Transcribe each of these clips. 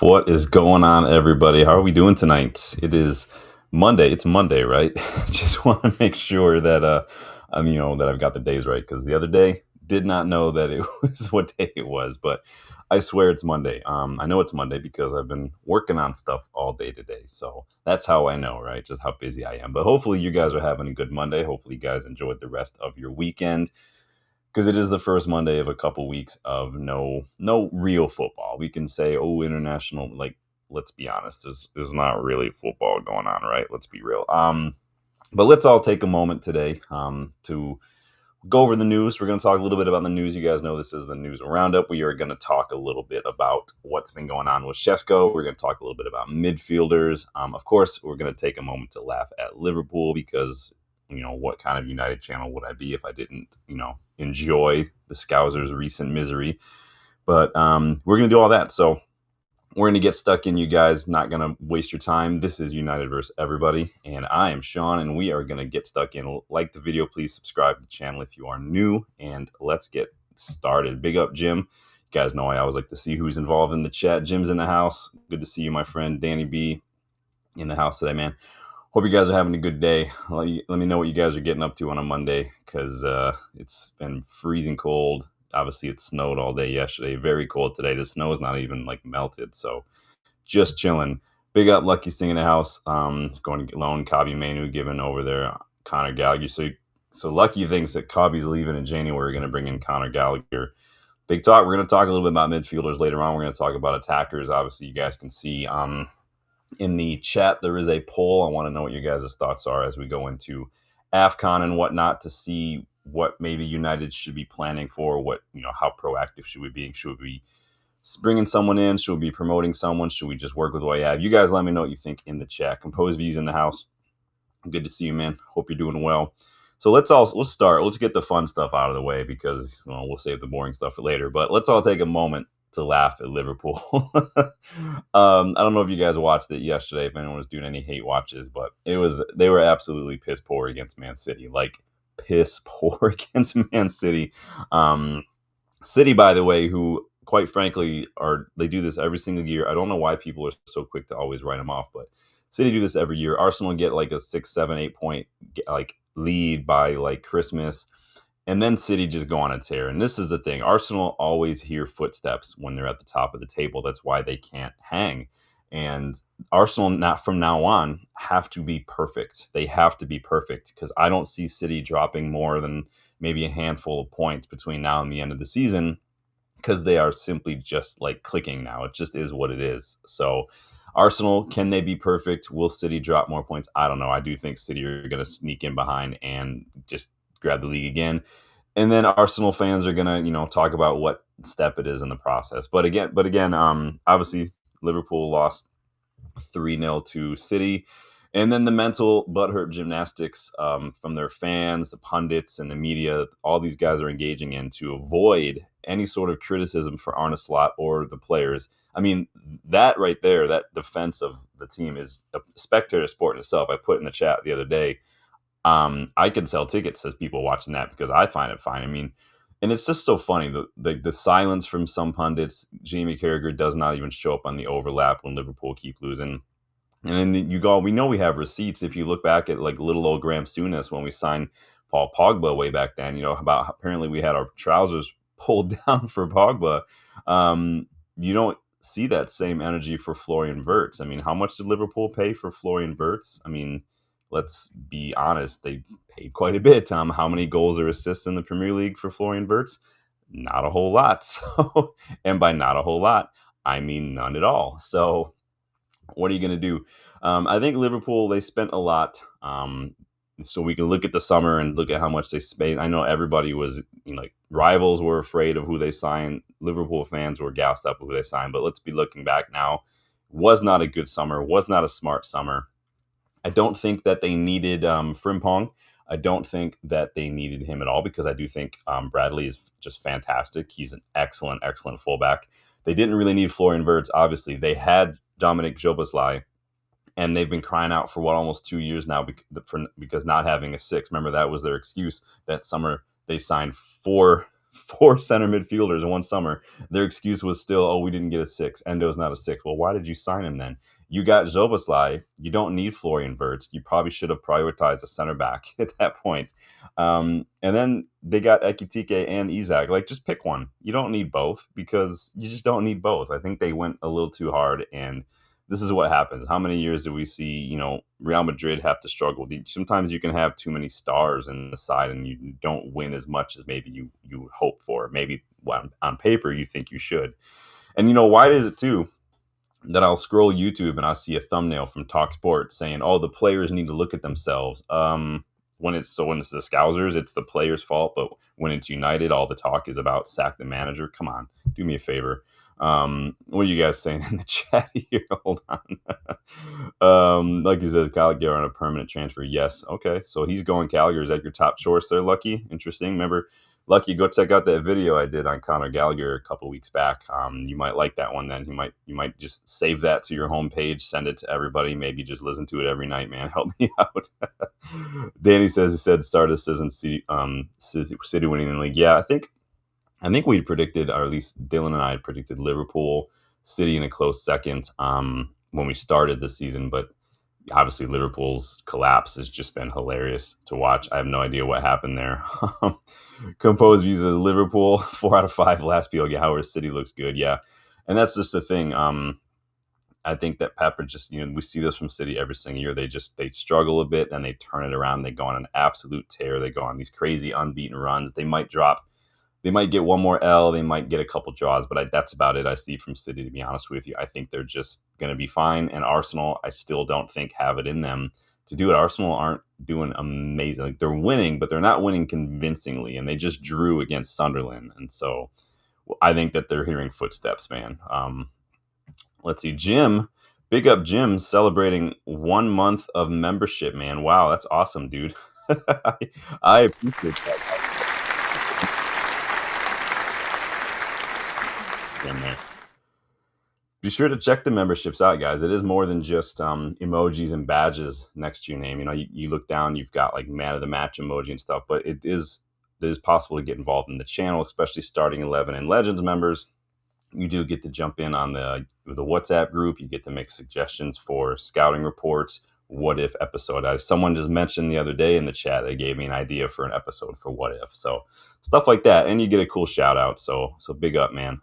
What is going on, everybody? How are we doing tonight? It is Monday. It's Monday, right? Just want to make sure that that I've got the days right because the other day did not know that it was what day it was, but I swear it's Monday. I know it's Monday because I've been working on stuff all day today, so that's how I know, right? Just how busy I am. But hopefully, you guys are having a good Monday. Hopefully, you guys enjoyed the rest of your weekend because it is the first Monday of a couple weeks of no real football. We can say, oh, international, like let's be honest, there's not really football going on, right? Let's be real. But let's all take a moment today to go over the news. We're going to talk a little bit about the news. You guys know this is the news roundup. We are going to talk a little bit about what's been going on with Sesko. We're going to talk a little bit about midfielders. Of course, we're going to take a moment to laugh at Liverpool because what kind of United channel would I be if I didn't, enjoy the Scousers' recent misery? But we're going to do all that. So we're going to get stuck in, you guys. Not going to waste your time. This is United versus everybody. And I am Sean, and we are going to get stuck in. Like the video, please subscribe to the channel if you are new. And let's get started. Big up, Jim. You guys know I always like to see who's involved in the chat. Jim's in the house. Good to see you, my friend. Danny B in the house today, man. Hope you guys are having a good day. Let me know what you guys are getting up to on a Monday because it's been freezing cold. Obviously, it snowed all day yesterday. Very cold today. The snow is not even melted, so just chilling. Big up, Lucky Sting in the house. Going to loan Kabi Manu giving over there Conor Gallagher. So Lucky thinks that Kabi's leaving in January. We're going to bring in Conor Gallagher. Big talk. We're going to talk a little bit about midfielders later on. We're going to talk about attackers. Obviously, you guys can see in the chat, there is a poll. I want to know what your guys' thoughts are as we go into AFCON and whatnot to see what maybe United should be planning for. How proactive should we be? Should we be bringing someone in? Should we be promoting someone? Should we just work with what you have? You guys let me know what you think in the chat. Composed Views in the house. Good to see you, man. Hope you're doing well. So let's start. Let's get the fun stuff out of the way because we'll save the boring stuff for later. But let's all take a moment to laugh at Liverpool. I don't know if you guys watched it yesterday, if anyone was doing any hate watches, but they were absolutely piss poor against Man City. Like piss poor against Man City. City, by the way, who quite frankly they do this every single year. I don't know why people are so quick to always write them off, but City do this every year. Arsenal get like a 6, 7, 8 point lead by like Christmas. And then City just go on a tear. And this is the thing. Arsenal always hear footsteps when they're at the top of the table. That's why they can't hang. And Arsenal, not from now on, have to be perfect. They have to be perfect because I don't see City dropping more than maybe a handful of points between now and the end of the season because they are simply just like clicking now. It just is what it is. So Arsenal, can they be perfect? Will City drop more points? I don't know. I do think City are going to sneak in behind and just grab the league again. And then Arsenal fans are going to, talk about what step it is in the process. But again, obviously Liverpool lost 3-0 to City. And then the mental butthurt gymnastics from their fans, the pundits, and the media, all these guys are engaging in to avoid any sort of criticism for Arne Slot or the players. I mean, that right there, that defense of the team is a spectator sport in itself. I put in the chat the other day. I can sell tickets as people watching that because I find it fine. I mean, and it's just so funny. The silence from some pundits. Jamie Carragher does not even show up on the overlap when Liverpool keep losing. And then we know we have receipts. If you look back at like little old Graham Souness when we signed Paul Pogba way back then, about apparently we had our trousers pulled down for Pogba. You don't see that same energy for Florian Wirtz. I mean, how much did Liverpool pay for Florian Wirtz? I mean, let's be honest, they paid quite a bit. How many goals or assists in the Premier League for Florian Wirtz? Not a whole lot. So, and by not a whole lot, I mean none at all. So what are you going to do? I think Liverpool, they spent a lot. So we can look at the summer and look at how much they spent. I know everybody was, rivals were afraid of who they signed. Liverpool fans were gassed up with who they signed. But let's be looking back now. Was not a good summer. Was not a smart summer. I don't think that they needed Frimpong. I don't think that they needed him at all because I do think Bradley is just fantastic. He's an excellent, excellent fullback. They didn't really need Florian Wirtz. Obviously, they had Dominic Szoboszlai, and they've been crying out for almost 2 years now because not having a six. Remember, that was their excuse. That summer, they signed four 4 center midfielders in one summer. Their excuse was still, oh, we didn't get a 6. Endo's not a 6. Well, why did you sign him then? You got Zoboslai. You don't need Florian Wirtz. You probably should have prioritized a center back at that point. And then they got Ekitike and Isak. Like, just pick one. You don't need both because you just don't need both. I think they went a little too hard, and this is what happens. How many years do we see, Real Madrid have to struggle? Sometimes you can have too many stars in the side and you don't win as much as maybe you hope for. Maybe on paper you think you should. And why is it too that I'll scroll YouTube and I'll see a thumbnail from TalkSport saying, "Oh, the players need to look at themselves." When it's the Scousers, it's the players' fault. But when it's United, all the talk is about sack the manager. Come on, do me a favor. What are you guys saying in the chat here? Hold on. Like he says, Gallagher on a permanent transfer. Yes. Okay. So he's going Gallagher. Is that your top choice there, Lucky? Interesting. Remember, Lucky, go check out that video I did on Conor Gallagher a couple weeks back. You might like that one then. You might just save that to your homepage, send it to everybody, maybe just listen to it every night, man. Help me out. Danny says he said start of season City winning the league. Yeah, I think we predicted, or at least Dylan and I had predicted Liverpool, City in a close second when we started the season. But obviously Liverpool's collapse has just been hilarious to watch. I have no idea what happened there. Composed views as Liverpool, 4 out of 5 last PLG. However, City looks good. Yeah. And that's just the thing. I think that Pepper just, we see this from City every single year. They struggle a bit and they turn it around. They go on an absolute tear. They go on these crazy unbeaten runs. They might get one more L. They might get a couple draws, but that's about it I see from City, to be honest with you. I think they're just going to be fine. And Arsenal, I still don't think have it in them to do it. Arsenal aren't doing amazing. Like, they're winning, but they're not winning convincingly. And they just drew against Sunderland. And so I think that they're hearing footsteps, man. Let's see. Jim, big up Jim, celebrating 1 month of membership, man. Wow, that's awesome, dude. I appreciate that. In there. Be sure to check the memberships out, guys. It is more than just emojis and badges next to your name. You look down, you've got like man of the match emoji and stuff, but it is possible to get involved in the channel, especially starting 11 and Legends members. You do get to jump in on the WhatsApp group. You get to make suggestions for scouting reports, what if episode. Someone just mentioned the other day in the chat, they gave me an idea for an episode for what if. So stuff like that, and you get a cool shout out. So big up, man.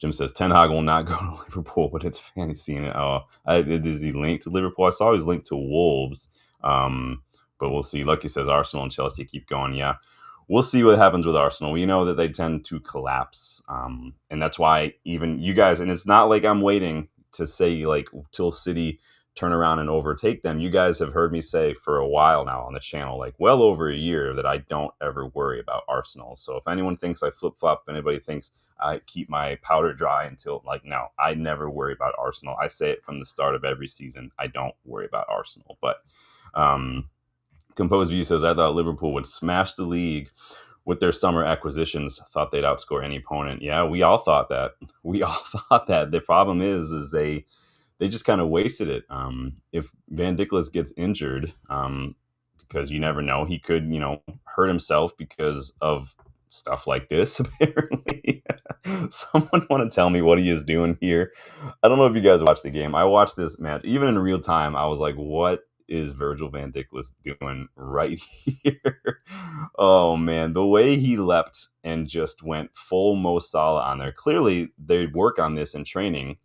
Jim says Ten Hag will not go to Liverpool, but it's fantasy. Is he linked to Liverpool? I saw he's linked to Wolves, but we'll see. Lucky says Arsenal and Chelsea keep going. Yeah, we'll see what happens with Arsenal. We know that they tend to collapse, and that's why even you guys. And it's not like I'm waiting to say like till City turn around and overtake them. You guys have heard me say for a while now on the channel, like well over a year, that I don't ever worry about Arsenal. So if anyone thinks I flip-flop, anybody thinks I keep my powder dry until, like, no, I never worry about Arsenal. I say it from the start of every season. I don't worry about Arsenal. But Composed View says, I thought Liverpool would smash the league with their summer acquisitions. Thought they'd outscore any opponent. Yeah, we all thought that. The problem is they just kind of wasted it. If Van Dijk gets injured, because you never know, he could, hurt himself because of stuff like this, apparently. Someone want to tell me what he is doing here? I don't know if you guys watched the game. I watched this match. Even in real time, I was like, what is Virgil van Dijk doing right here? Oh, man. The way he leapt and just went full Mo Salah on there. Clearly, they work on this in training,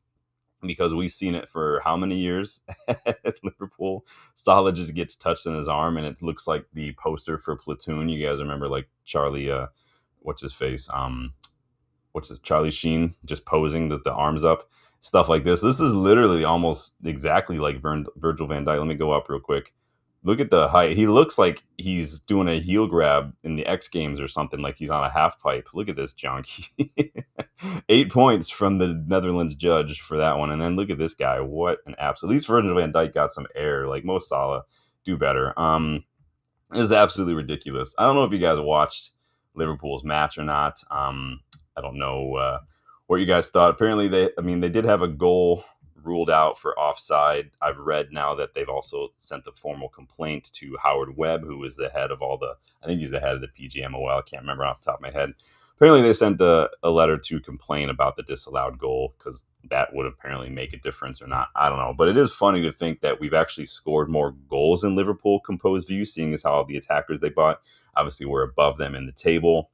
because we've seen it for how many years at Liverpool. Salah just gets touched in his arm, and it looks like the poster for Platoon. You guys remember, like, Charlie, what's his face? Charlie Sheen just posing the arms up, stuff like this. This is literally almost exactly like Virgil van Dijk. Let me go up real quick. Look at the height. He looks like he's doing a heel grab in the X Games or something, like he's on a half pipe. Look at this junk. 8 points from the Netherlands judge for that one. And then look at this guy. What an absolute. At least Virgil van Dijk got some air. Like Mo Salah, do better. This is absolutely ridiculous. I don't know if you guys watched Liverpool's match or not. I don't know what you guys thought. Apparently, they did have a goal ruled out for offside. I've read now that they've also sent a formal complaint to Howard Webb, who is the head of I think he's the head of the PGMOL. I can't remember off the top of my head. Apparently, they sent a letter to complain about the disallowed goal because that would apparently make a difference or not. I don't know. But it is funny to think that we've actually scored more goals in Liverpool composed view, seeing as how the attackers they bought, obviously, we're above them in the table.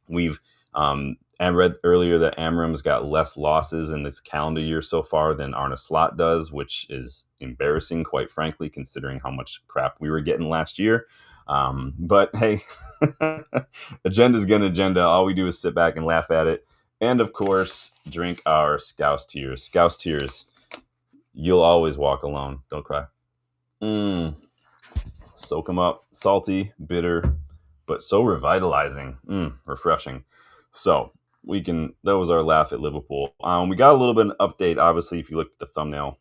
We've I read earlier that Amorim's got less losses in this calendar year so far than Arne Slot does, which is embarrassing, quite frankly, considering how much crap we were getting last year. But hey, agenda's gonna agenda. All we do is sit back and laugh at it. And of course, drink our Scouse Tears. Scouse Tears, you'll always walk alone. Don't cry. Soak them up. Salty, bitter, but so revitalizing. Refreshing. So that was our laugh at Liverpool. We got a little bit of an update, obviously, if you look at the thumbnail.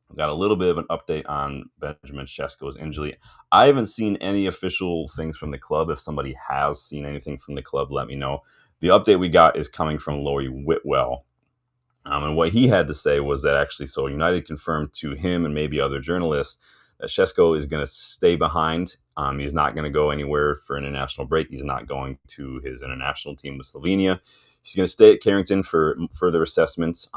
We got a little bit of an update on Benjamin Sesko's injury. I haven't seen any official things from the club. If somebody has seen anything from the club, let me know. The update we got is coming from Laurie Whitwell. And what he had to say was that actually, so United confirmed to him and maybe other journalists that Sesko is going to stay behind. He's not going to go anywhere for international break. He's not going to his international team with Slovenia. He's going to stay at Carrington for further assessments.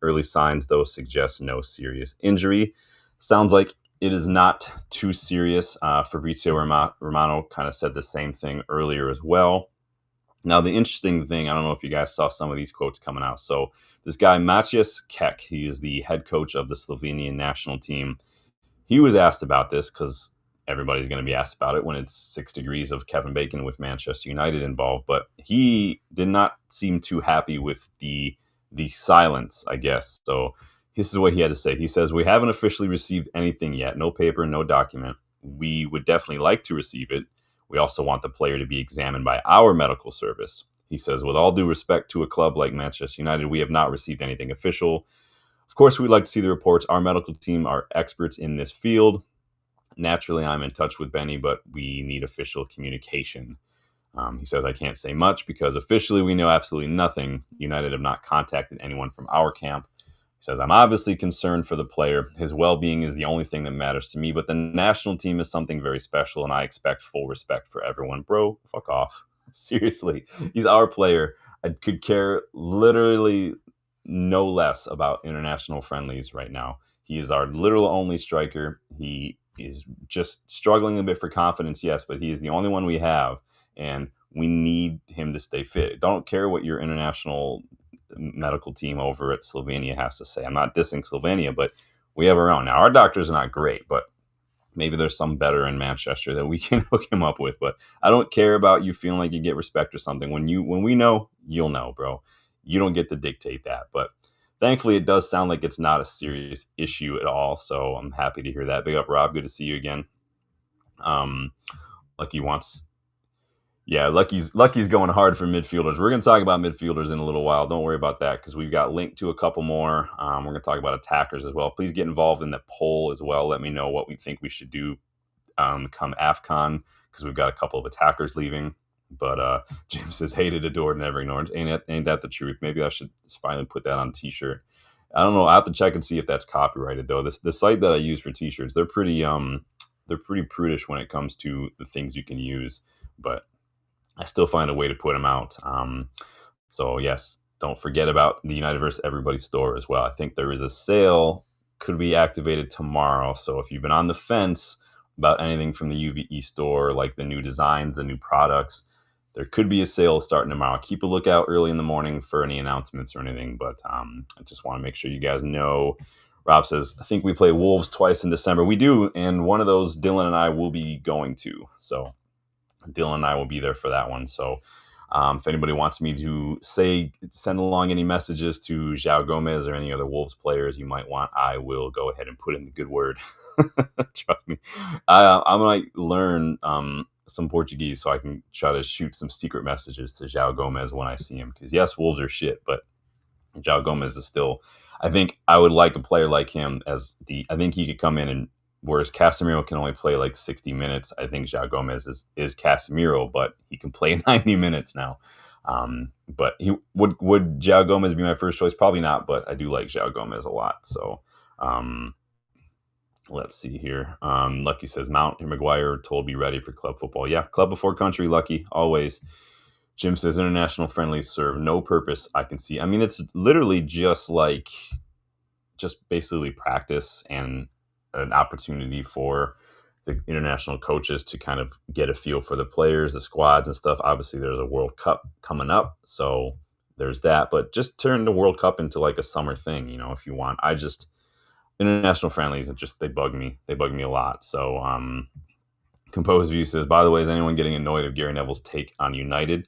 Early signs, though, suggest no serious injury. Sounds like it is not too serious. Fabrizio Romano kind of said the same thing earlier as well. Now, the interesting thing, I don't know if you guys saw some of these quotes coming out. So this guy, Maciej Kek, he is the head coach of the Slovenian national team. He was asked about this because everybody's going to be asked about it when it's 6 degrees of Kevin Bacon with Manchester United involved. But he did not seem too happy with the silence, I guess. So this is what he had to say. He says, "We haven't officially received anything yet. No paper, no document. We would definitely like to receive it. We also want the player to be examined by our medical service." He says, "With all due respect to a club like Manchester United, we have not received anything official. Of course, we'd like to see the reports. Our medical team are experts in this field. Naturally, I'm in touch with Benny, but we need official communication." He says, "I can't say much because officially we know absolutely nothing. United have not contacted anyone from our camp." He says, "I'm obviously concerned for the player. His well-being is the only thing that matters to me, but the national team is something very special, and I expect full respect for everyone." Bro, fuck off. Seriously, he's our player. I could care literally no less about international friendlies right now. He is our literal only striker. He is just struggling a bit for confidence, yes, but he is the only one we have, and we need him to stay fit. Don't care what your international medical team over at Slovenia has to say. I'm not dissing Slovenia, but we have our own. Now, our doctors are not great, but maybe there's some better in Manchester that we can hook him up with. But I don't care about you feeling like you get respect or something. When we know, you'll know, bro. You don't get to dictate that. But thankfully, it does sound like it's not a serious issue at all. So I'm happy to hear that. Big up, Rob. Good to see you again. Lucky wants... Yeah, Lucky's going hard for midfielders. We're going to talk about midfielders in a little while. Don't worry about that because we've got linked to a couple more. We're going to talk about attackers as well. Please get involved in the poll as well. Let me know what we think we should do come AFCON because we've got a couple of attackers leaving. But James says, hated, adored, never ignored. Ain't that the truth? Maybe I should finally put that on a T-shirt. I don't know. I have to check and see if that's copyrighted though. The site that I use for T-shirts, they're pretty prudish when it comes to the things you can use, but I still find a way to put them out. So yes, don't forget about the United vs. Everybody store as well. I think there is a sale, could be activated tomorrow. So if you've been on the fence about anything from the UVE store, like the new designs, the new products, there could be a sale starting tomorrow. Keep a lookout early in the morning for any announcements or anything. But I just want to make sure you guys know. Rob says, I think we play Wolves twice in December. We do, and one of those Dylan and I will be going to. So Dylan and I will be there for that one. So if anybody wants me to send along any messages to João Gomez or any other Wolves players you might want, I will go ahead and put in the good word. Trust me. I might learn some Portuguese so I can try to shoot some secret messages to João Gomez when I see him. Because yes, Wolves are shit, but João Gomez is still... I think I would like a player like him I think he could come in and... Whereas Casemiro can only play like 60 minutes, I think João Gomez is Casemiro, but he can play 90 minutes now. But he would João Gomez be my first choice? Probably not, but I do like João Gomez a lot. So um, let's see here. Lucky says Mount and Maguire told be ready for club football. Yeah, club before country, Lucky, always. Jim says international friendlies serve no purpose I can see. I mean, it's literally just basically practice and an opportunity for the international coaches to kind of get a feel for the players, the squads and stuff. Obviously, there's a World Cup coming up, so there's that. But just turn the World Cup into like a summer thing, if you want. International friendlies, they bug me. They bug me a lot. So Composed View says, by the way, is anyone getting annoyed of Gary Neville's take on United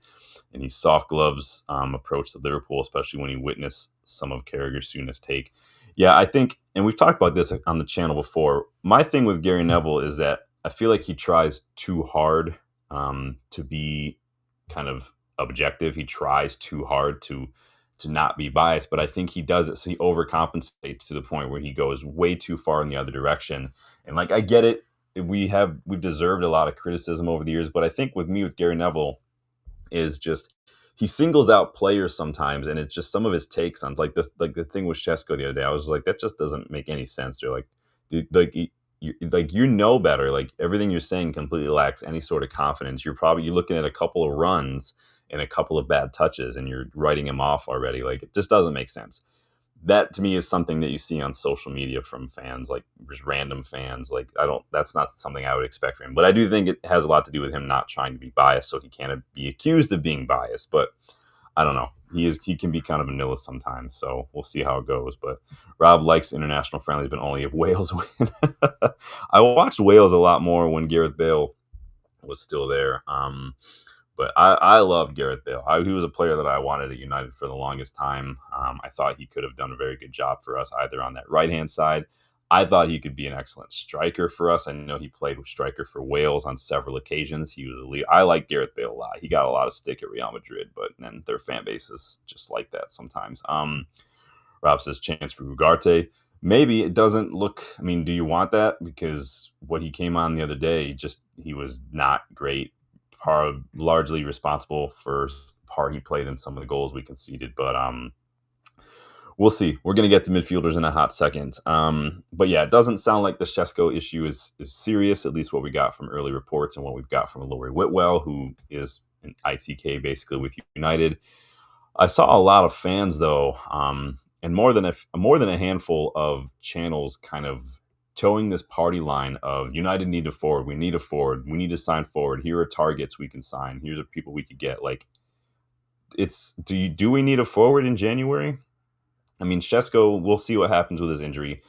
and he soft gloves approach to Liverpool, especially when he witnessed some of Carragher Souness's take? Yeah, I think, and we've talked about this on the channel before. My thing with Gary Neville is that I feel like he tries too hard to be kind of objective. He tries too hard to not be biased, but I think he does it so he overcompensates to the point where he goes way too far in the other direction. And like I get it, we've deserved a lot of criticism over the years, but I think with Gary Neville is just he singles out players sometimes, and it's just some of his takes on like the thing with Sesko the other day. I was like, that just doesn't make any sense. They're like, dude, you know better. Like everything you're saying completely lacks any sort of confidence. You're looking at a couple of runs and a couple of bad touches, and you're writing him off already. Like it just doesn't make sense. That to me is something that you see on social media from fans, like just random fans. Like that's not something I would expect from him. But I do think it has a lot to do with him not trying to be biased, so he can't be accused of being biased. But I don't know. He can be kind of a nihilist sometimes, so we'll see how it goes. But Rob likes international friendlies, but only if Wales win. I watched Wales a lot more when Gareth Bale was still there. But I love Gareth Bale. He was a player that I wanted at United for the longest time. I thought he could have done a very good job for us, either on that right-hand side. I thought he could be an excellent striker for us. I know he played with striker for Wales on several occasions. He was elite. I like Gareth Bale a lot. He got a lot of stick at Real Madrid, but then their fan base is just like that sometimes. Rob says chance for Ugarte. Maybe it doesn't look. I mean, do you want that? Because what he came on the other day, he was not great. Largely responsible for part he played in some of the goals we conceded, but we'll see. We're going to get to midfielders in a hot second. But yeah, it doesn't sound like the Sesko issue is serious, at least what we got from early reports and what we've got from Laurie Whitwell, who is an ITK basically with United. I saw a lot of fans though, and more than a handful of channels kind of towing this party line of United need a forward. We need a forward. We need to sign forward. Here are targets we can sign. Here's the people we could get. Like, do we need a forward in January? I mean, Sesko, we'll see what happens with his injury.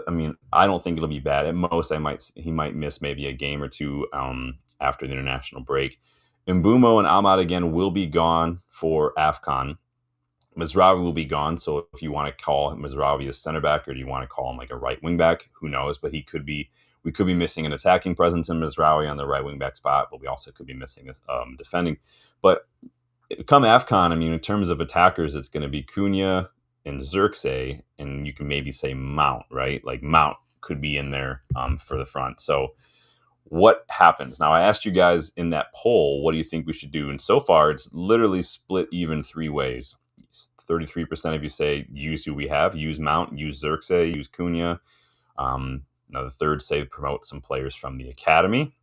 I mean, I don't think it'll be bad. At most, he might miss maybe a game or two after the international break. Mbumo and Ahmad again will be gone for AFCON. Mizrahi will be gone, so if you want to call Mizrahi a center back, or do you want to call him like a right wing back, who knows? But we could be missing an attacking presence in Mizrahi on the right wing back spot, but we also could be missing defending. But come AFCON, I mean, in terms of attackers, it's going to be Cunha and Xerxes, and you can maybe say Mount, right? Like Mount could be in there for the front. So what happens? Now, I asked you guys in that poll, what do you think we should do? And so far, it's literally split even three ways. 33% of you say use who we have, use Mount, use Xerxes, use Cunha. Another third say promote some players from the academy.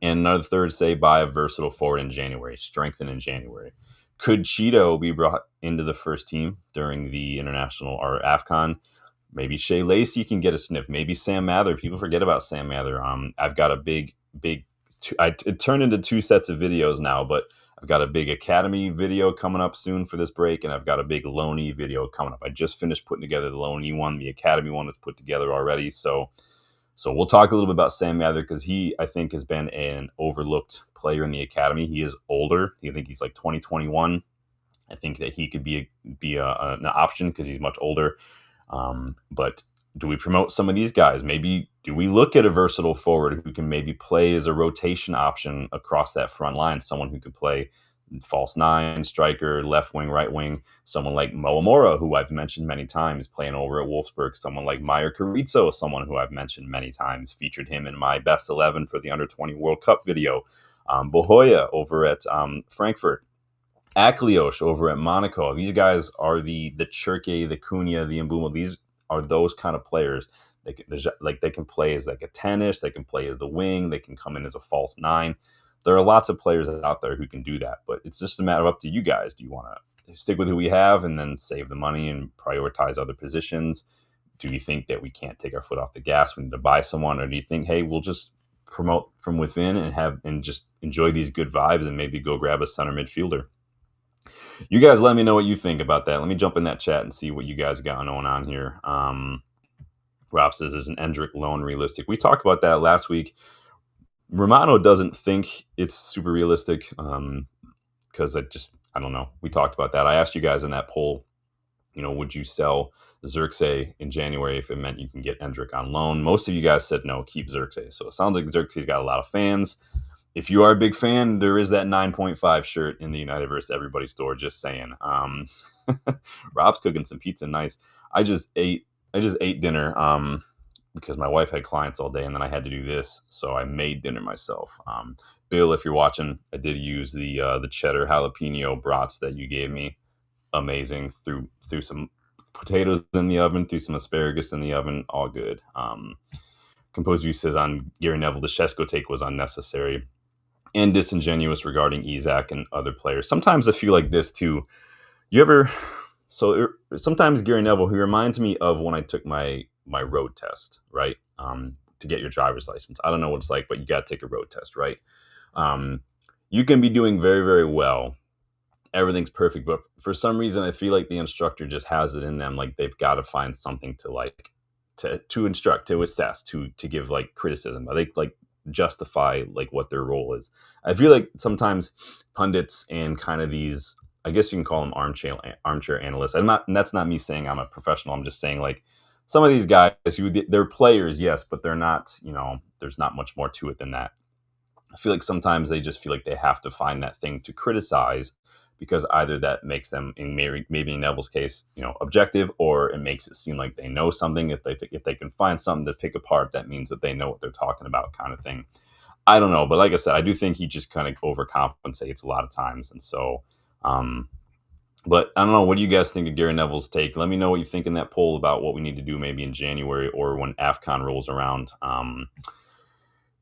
And another third say buy a versatile forward in January, strengthen in January. Could Cheeto be brought into the first team during the international or AFCON? Maybe Shea Lacey can get a sniff. Maybe Sam Mather. People forget about Sam Mather. I've got a big, it turned into two sets of videos now, but I've got a big academy video coming up soon for this break, and I've got a big loanee video coming up. I just finished putting together the loanee one. The academy one was put together already. So we'll talk a little bit about Sam Mather because he, I think, has been an overlooked player in the academy. He is older. I think he's like 2021. I think that he could be an option because he's much older. But do we promote some of these guys? Maybe do we look at a versatile forward who can maybe play as a rotation option across that front line? Someone who could play false nine, striker, left wing, right wing. Someone like Mo Amora, who I've mentioned many times, playing over at Wolfsburg. Someone like Meyer Carrizzo, someone who I've mentioned many times, featured him in my best 11 for the Under 20 World Cup video. Bohoya over at Frankfurt. Aklios over at Monaco. These guys are the Cherke, the Cunha, the Mbumo. These are those kind of players. They can play as like a 10ish. They can play as the wing. They can come in as a false 9. There are lots of players out there who can do that, but it's just a matter of up to you guys. Do you want to stick with who we have and then save the money and prioritize other positions? Do you think that we can't take our foot off the gas? We need to buy someone, or do you think, hey, we'll just promote from within and just enjoy these good vibes and maybe go grab a center midfielder? You guys let me know what you think about that. Let me jump in that chat and see what you guys got going on here. Rob says, is an Endrick loan realistic? We talked about that last week. Romano doesn't think it's super realistic because I don't know. We talked about that. I asked you guys in that poll, would you sell Xerxes in January if it meant you can get Endrick on loan? Most of you guys said no, keep Xerxes. So it sounds like Xerxes got a lot of fans. If you are a big fan, there is that 9.5 shirt in the United vs. Everybody store. Just saying. Rob's cooking some pizza, nice. I just ate dinner because my wife had clients all day, and then I had to do this, so I made dinner myself. Bill, if you're watching, I did use the cheddar jalapeno brats that you gave me. Amazing. Threw some potatoes in the oven, threw some asparagus in the oven. All good. Composed View says on Gary Neville, the Sesko take was unnecessary and disingenuous regarding Isak and other players. Sometimes I feel like this too. Sometimes Gary Neville, he reminds me of when I took my road test, right? To get your driver's license. I don't know what it's like, but you got to take a road test, right? You can be doing very, very well. Everything's perfect, but for some reason, I feel like the instructor just has it in them. Like they've got to find something to instruct, to assess, to give like criticism. They like justify like what their role is. I feel like sometimes pundits and kind of these, I guess you can call them armchair analysts. And that's not me saying I'm a professional. I'm just saying like some of these guys they're players, yes, but they're not, there's not much more to it than that. I feel like sometimes they just feel like they have to find that thing to criticize because either that makes them, in maybe in Neville's case, objective, or it makes it seem like they know something. If they can find something to pick apart, that means that they know what they're talking about, kind of thing. I don't know, but like I said, I do think he just kind of overcompensates a lot of times, and so. But I don't know. What do you guys think of Gary Neville's take? Let me know what you think in that poll about what we need to do maybe in January or when AFCON rolls around.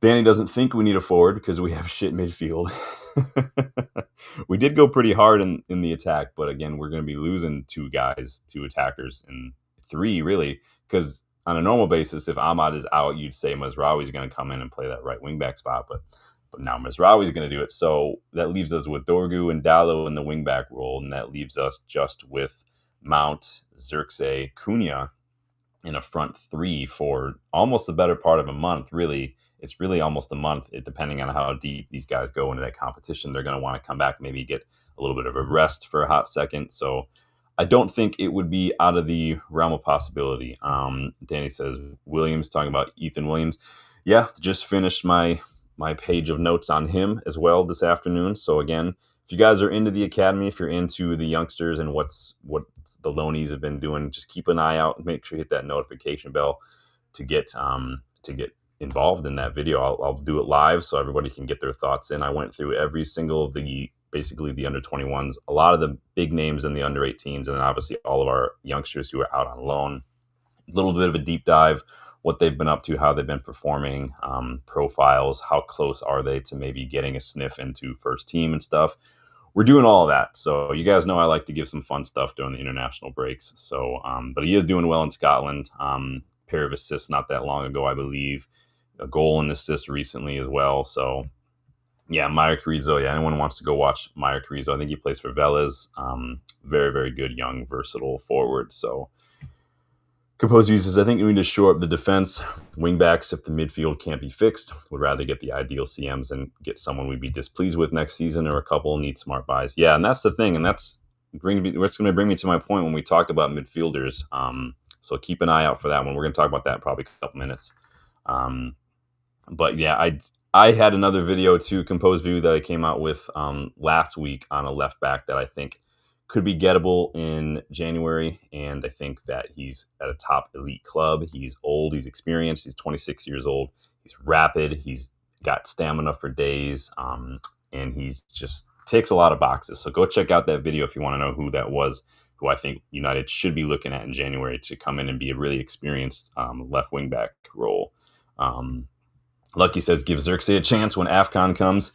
Danny doesn't think we need a forward because we have shit midfield. We did go pretty hard in the attack, but again, we're going to be losing two attackers, and 3 really, because on a normal basis, if Ahmad is out, you'd say Mazraoui's going to come in and play that right wing back spot, but now Mazraoui's going to do it. So that leaves us with Dorgu and Dallo in the wing back role, and that leaves us just with Mount, Xerxes, Cunha in a front 3 for almost the better part of a month, really. It's really almost a month, depending on how deep these guys go into that competition. They're going to want to come back, maybe get a little bit of a rest for a hot second. So I don't think it would be out of the realm of possibility. Danny says, Williams, talking about Ethan Williams. Yeah, just finished my page of notes on him as well this afternoon. So again, if you guys are into the academy, if you're into the youngsters and what the loanees have been doing, just keep an eye out and make sure you hit that notification bell to get involved in that video. I'll do it live so everybody can get their thoughts in. I went through every single basically the under 21s, a lot of the big names in the under 18s, and then obviously all of our youngsters who are out on loan. A little bit of a deep dive, what they've been up to, how they've been performing, profiles, how close are they to maybe getting a sniff into first team and stuff. We're doing all of that. So you guys know I like to give some fun stuff during the international breaks. So, but he is doing well in Scotland. Pair of assists not that long ago, I believe. A goal and assist recently as well. So, yeah, Meyer Carrizo. Yeah, anyone wants to go watch Meyer Carrizo, I think he plays for Vélez. Very, very good, young, versatile forward. So, Composed uses, I think we need to shore up the defense. Wingbacks, if the midfield can't be fixed, would rather get the ideal CMs than get someone we'd be displeased with next season, or a couple need smart buys. Yeah, and that's the thing, and that's going to bring me to my point when we talk about midfielders. So keep an eye out for that one. We're going to talk about that in probably a couple minutes. But yeah, I had another video too, Composed View, that I came out with last week on a left back that I think could be gettable in January, and I think that he's at a top elite club. He's old, he's experienced, he's 26 years old, he's rapid, he's got stamina for days, and he's just ticks a lot of boxes. So go check out that video if you want to know who that was, who I think United should be looking at in January to come in and be a really experienced left wing back role. Lucky says give Xerxes a chance when AFCON comes.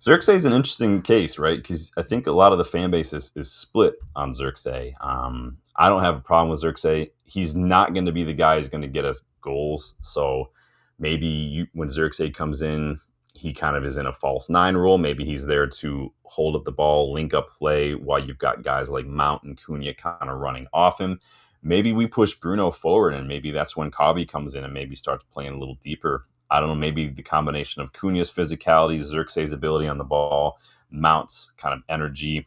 Xerxes is an interesting case, right? Because I think a lot of the fan base is split on Xerxes. I don't have a problem with Xerxes. He's not going to be the guy who's going to get us goals. So maybe when Xerxes comes in, he kind of is in a false nine role. Maybe he's there to hold up the ball, link up play, while you've got guys like Mount and Cunha kind of running off him. Maybe we push Bruno forward, and maybe that's when Kabi comes in and maybe starts playing a little deeper. I don't know, maybe the combination of Cunha's physicality, Xerxes' ability on the ball, Mount's kind of energy.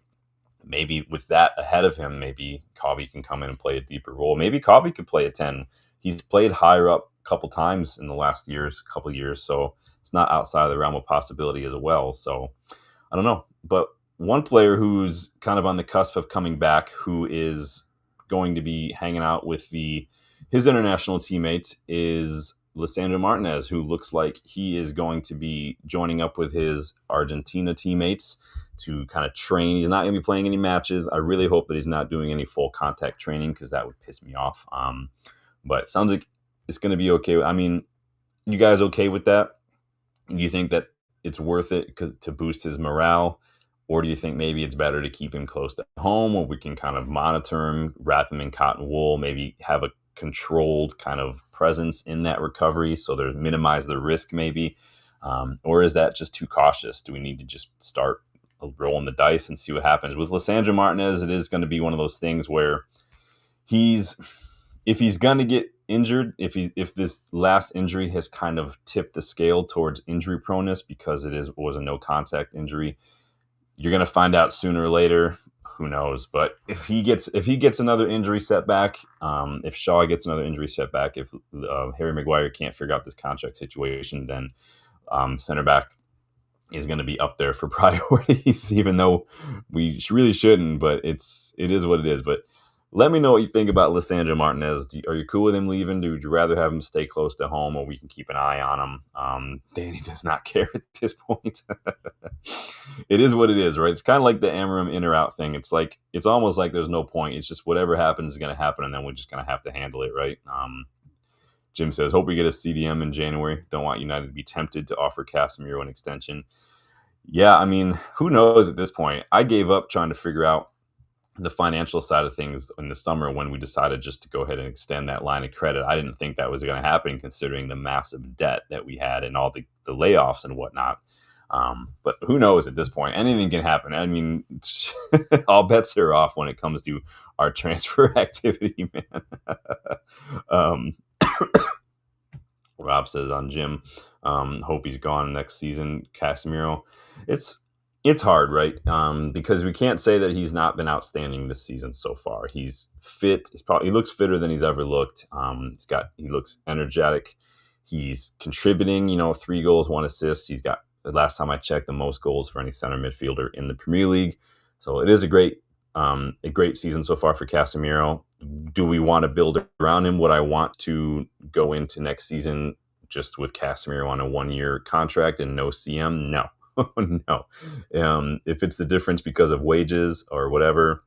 Maybe with that ahead of him, maybe Kabi can come in and play a deeper role. Maybe Kabi could play a 10. He's played higher up a couple times in the last couple years, so it's not outside of the realm of possibility as well. So I don't know. But one player who's kind of on the cusp of coming back, who is going to be hanging out with his international teammates, is Lisandro Martinez, who looks like he is going to be joining up with his Argentina teammates to kind of train. He's not going to be playing any matches. I really hope that he's not doing any full contact training because that would piss me off. But it sounds like it's going to be okay. I mean, you guys okay with that? Do you think that it's worth it to boost his morale? Or do you think maybe it's better to keep him close to home where we can kind of monitor him, wrap him in cotton wool, maybe have a controlled kind of presence in that recovery so there's minimize the risk maybe? Or is that just too cautious? Do we need to just start rolling the dice and see what happens? With Lisandro Martinez, it is going to be one of those things where if he's going to get injured, if this last injury has kind of tipped the scale towards injury proneness because was a no contact injury, you're going to find out sooner or later. Who knows? But if he gets another injury setback, if Shaw gets another injury setback, if Harry Maguire can't figure out this contract situation, then center back is going to be up there for priorities, even though we really shouldn't. But it is what it is. But let me know what you think about Lisandro Martinez. Are you cool with him leaving? Would you rather have him stay close to home, or we can keep an eye on him? Danny does not care at this point. It is what it is, right? It's kind of like the Amorim in or out thing. It's almost like there's no point. It's just whatever happens is going to happen, and then we're just going to have to handle it, right? Jim says, hope we get a CDM in January. Don't want United to be tempted to offer Casemiro an extension. Yeah, I mean, who knows at this point? I gave up trying to figure out the financial side of things in the summer when we decided just to go ahead and extend that line of credit. I didn't think that was going to happen considering the massive debt that we had and all the layoffs and whatnot. But who knows at this point? Anything can happen. I mean, all bets are off when it comes to our transfer activity, man. Rob says on Jim, hope he's gone next season. Casemiro, it's hard, right? Because we can't say that he's not been outstanding this season so far. He's fit. He looks fitter than he's ever looked. He looks energetic. He's contributing. 3 goals, 1 assist. He's got, the last time I checked, the most goals for any center midfielder in the Premier League. So it is a great season so far for Casemiro. Do we want to build around him? Would I want to go into next season just with Casemiro on a 1-year contract and no CM? No. No. If it's the difference because of wages or whatever,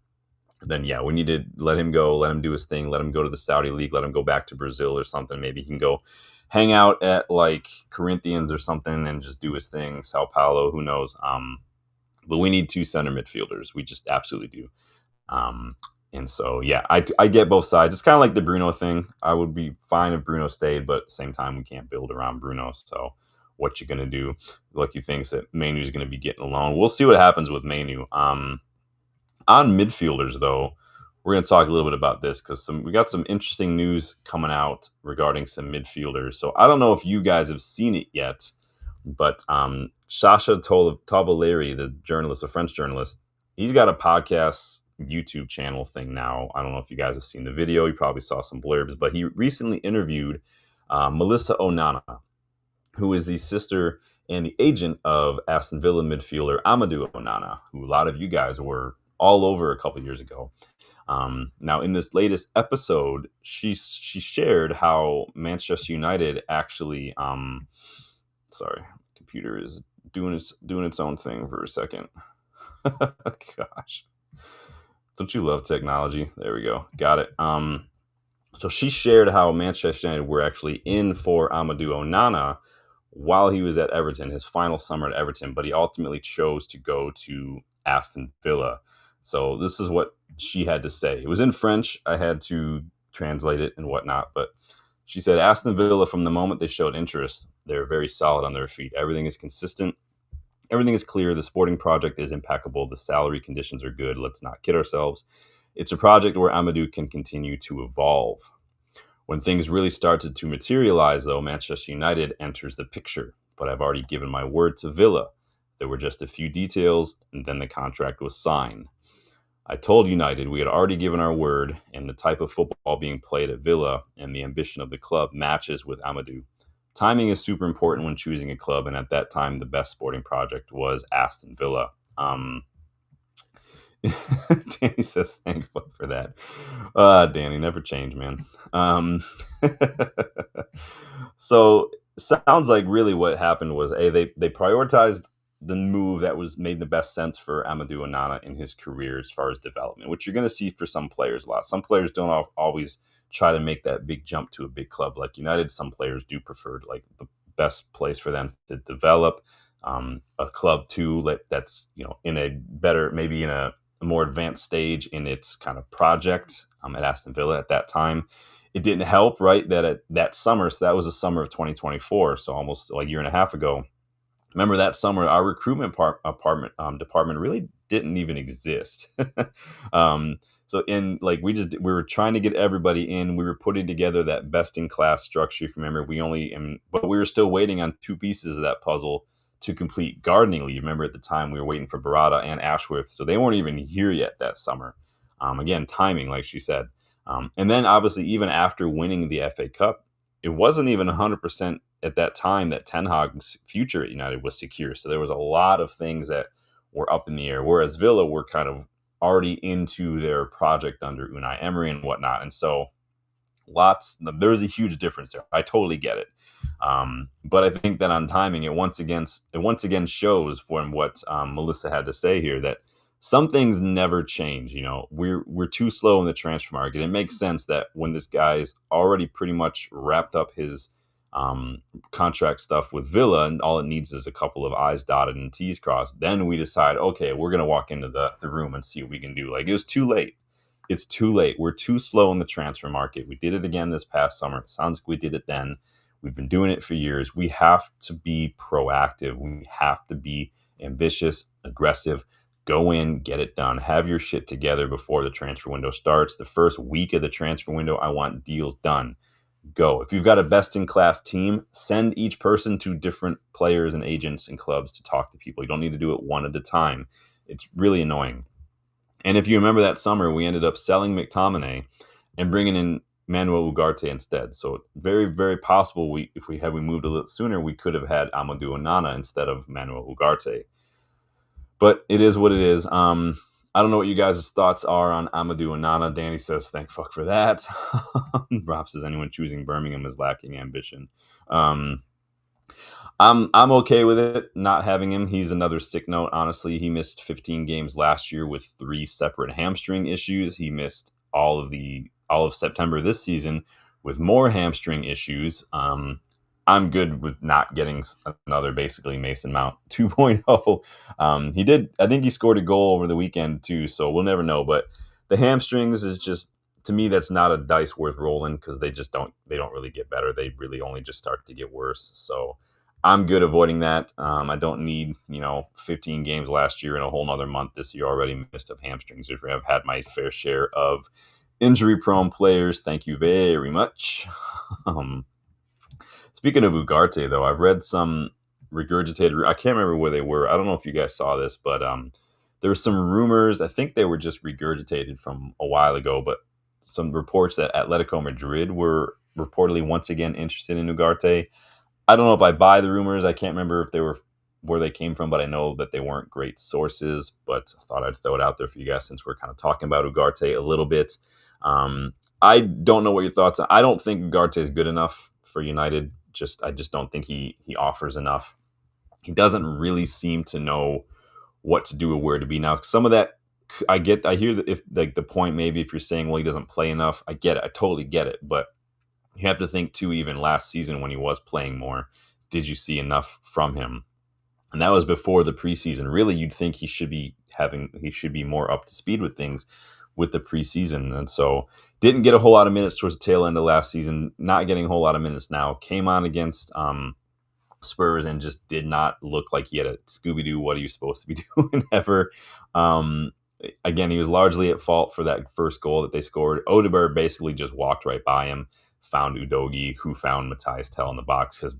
then yeah, we need to let him go, let him do his thing, let him go to the Saudi League, let him go back to Brazil or something. Maybe he can go hang out at like Corinthians or something and just do his thing. Sao Paulo, who knows? But we need 2 center midfielders. We just absolutely do. And so, yeah, I get both sides. It's kind of like the Bruno thing. I would be fine if Bruno stayed, but at the same time, we can't build around Bruno. So what you going to do? Lucky thinks that Manu is going to be getting a loan. We'll see what happens with Manu. On midfielders, though, we're going to talk a little bit about this because we got some interesting news coming out regarding some midfielders. So I don't know if you guys have seen it yet, but Sasha Tavaleri, the French journalist, he's got a podcast YouTube channel thing now. I don't know if you guys have seen the video. You probably saw some blurbs, but he recently interviewed Melissa Onana, who is the sister and the agent of Aston Villa midfielder Amadou Onana, who a lot of you guys were all over a couple years ago. Now, in this latest episode, she shared how Manchester United actually, sorry, computer is doing its own thing for a second. Gosh, don't you love technology? There we go. Got it. So she shared how Manchester United were actually in for Amadou Onana while he was at Everton, his final summer at Everton, but he ultimately chose to go to Aston Villa. So this is what she had to say. It was in French. I had to translate it and whatnot, but she said Aston Villa, from the moment they showed interest, they're very solid on their feet. Everything is consistent. Everything is clear. The sporting project is impeccable. The salary conditions are good. Let's not kid ourselves. It's a project where Amadou can continue to evolve. When things really started to materialize, though, Manchester United enters the picture. But I've already given my word to Villa. There were just a few details, and then the contract was signed. I told United we had already given our word, and the type of football being played at Villa and the ambition of the club matches with Amadou. Timing is super important when choosing a club, and at that time, the best sporting project was Aston Villa. Danny says, thank fuck for that. Danny, never change, man. So sounds like really what happened was they prioritized the move that was made the best sense for Amadou Onana in his career as far as development, which you're going to see for some players a lot. Some players don't always try to make that big jump to a big club like United. Some players do prefer like the best place for them to develop. A club too that's in a better, maybe in a more advanced stage in its kind of project at Aston Villa at that time. It didn't help, right, that that summer, so that was the summer of 2024, so almost like a year and a half ago. Remember that summer, our recruitment department really didn't even exist. So in like we were trying to get everybody in. We were putting together that best in class structure. If you remember, but we were still waiting on two pieces of that puzzle to complete gardening leave. Remember at the time we were waiting for Barada and Ashworth, so they weren't even here yet that summer. Again, timing, like she said. And then obviously even after winning the FA Cup, it wasn't even 100% at that time that Ten Hag's future at United was secure. So there was a lot of things that were up in the air, whereas Villa were kind of already into their project under Unai Emery and whatnot. And so there's a huge difference there. I totally get it. But I think that on timing, it once again shows from what Melissa had to say here that some things never change. We're too slow in the transfer market. It makes sense that when this guy's already pretty much wrapped up his contract stuff with Villa, and all it needs is a couple of I's dotted and T's crossed, then we decide, okay, we're going to walk into the room and see what we can do. Like, it was too late. It's too late. We're too slow in the transfer market. We did it again this past summer. It sounds like we did it then. We've been doing it for years. We have to be proactive. We have to be ambitious, aggressive. Go in, get it done. Have your shit together before the transfer window starts. The first week of the transfer window, I want deals done. Go. If you've got a best-in-class team, send each person to different players and agents and clubs to talk to people. You don't need to do it one at a time. It's really annoying. And if you remember that summer, we ended up selling McTominay and bringing in Manuel Ugarte instead. So very, very possible if we moved a little sooner, we could have had Amadou Onana instead of Manuel Ugarte. But it is what it is. I don't know what you guys' thoughts are on Amadou Onana. Danny says, thank fuck for that. Rob says, anyone choosing Birmingham is lacking ambition. I'm okay with it, not having him. He's another sick note. Honestly, he missed 15 games last year with 3 separate hamstring issues. He missed all of September this season with more hamstring issues. I'm good with not getting another basically Mason Mount 2.0. I think he scored a goal over the weekend too, so we'll never know. But the hamstrings is just, to me, that's not a dice worth rolling because they don't really get better. They really only just start to get worse. So I'm good avoiding that. I don't need 15 games last year and a whole nother month this year already missed of hamstrings. If I've had my fair share of injury-prone players, thank you very much. Speaking of Ugarte, though, I've read some regurgitated. I can't remember where they were. I don't know if you guys saw this, but there were some rumors. I think they were just regurgitated from a while ago, but some reports that Atletico Madrid were reportedly once again interested in Ugarte. I don't know if I buy the rumors. I can't remember if they were where they came from, but I know that they weren't great sources. But I thought I'd throw it out there for you guys since we're kind of talking about Ugarte a little bit. I don't know what your thoughts are. I don't think Ugarte is good enough for United. I just don't think he offers enough. He doesn't really seem to know what to do or where to be. Now, some of that I hear that if like the point maybe if you're saying, well, he doesn't play enough, I get it. I totally get it. But you have to think too, even last season when he was playing more, did you see enough from him? And that was before the preseason. Really, you'd think he should be more up to speed with things with the preseason. And so didn't get a whole lot of minutes towards the tail end of last season, not getting a whole lot of minutes now. Came on against Spurs and just did not look like he had a Scooby-Doo, what are you supposed to be doing ever. Um, Again, he was largely at fault for that first goal that they scored. Odegaard basically just walked right by him, found Udogie, who found Matthias Tell in the box because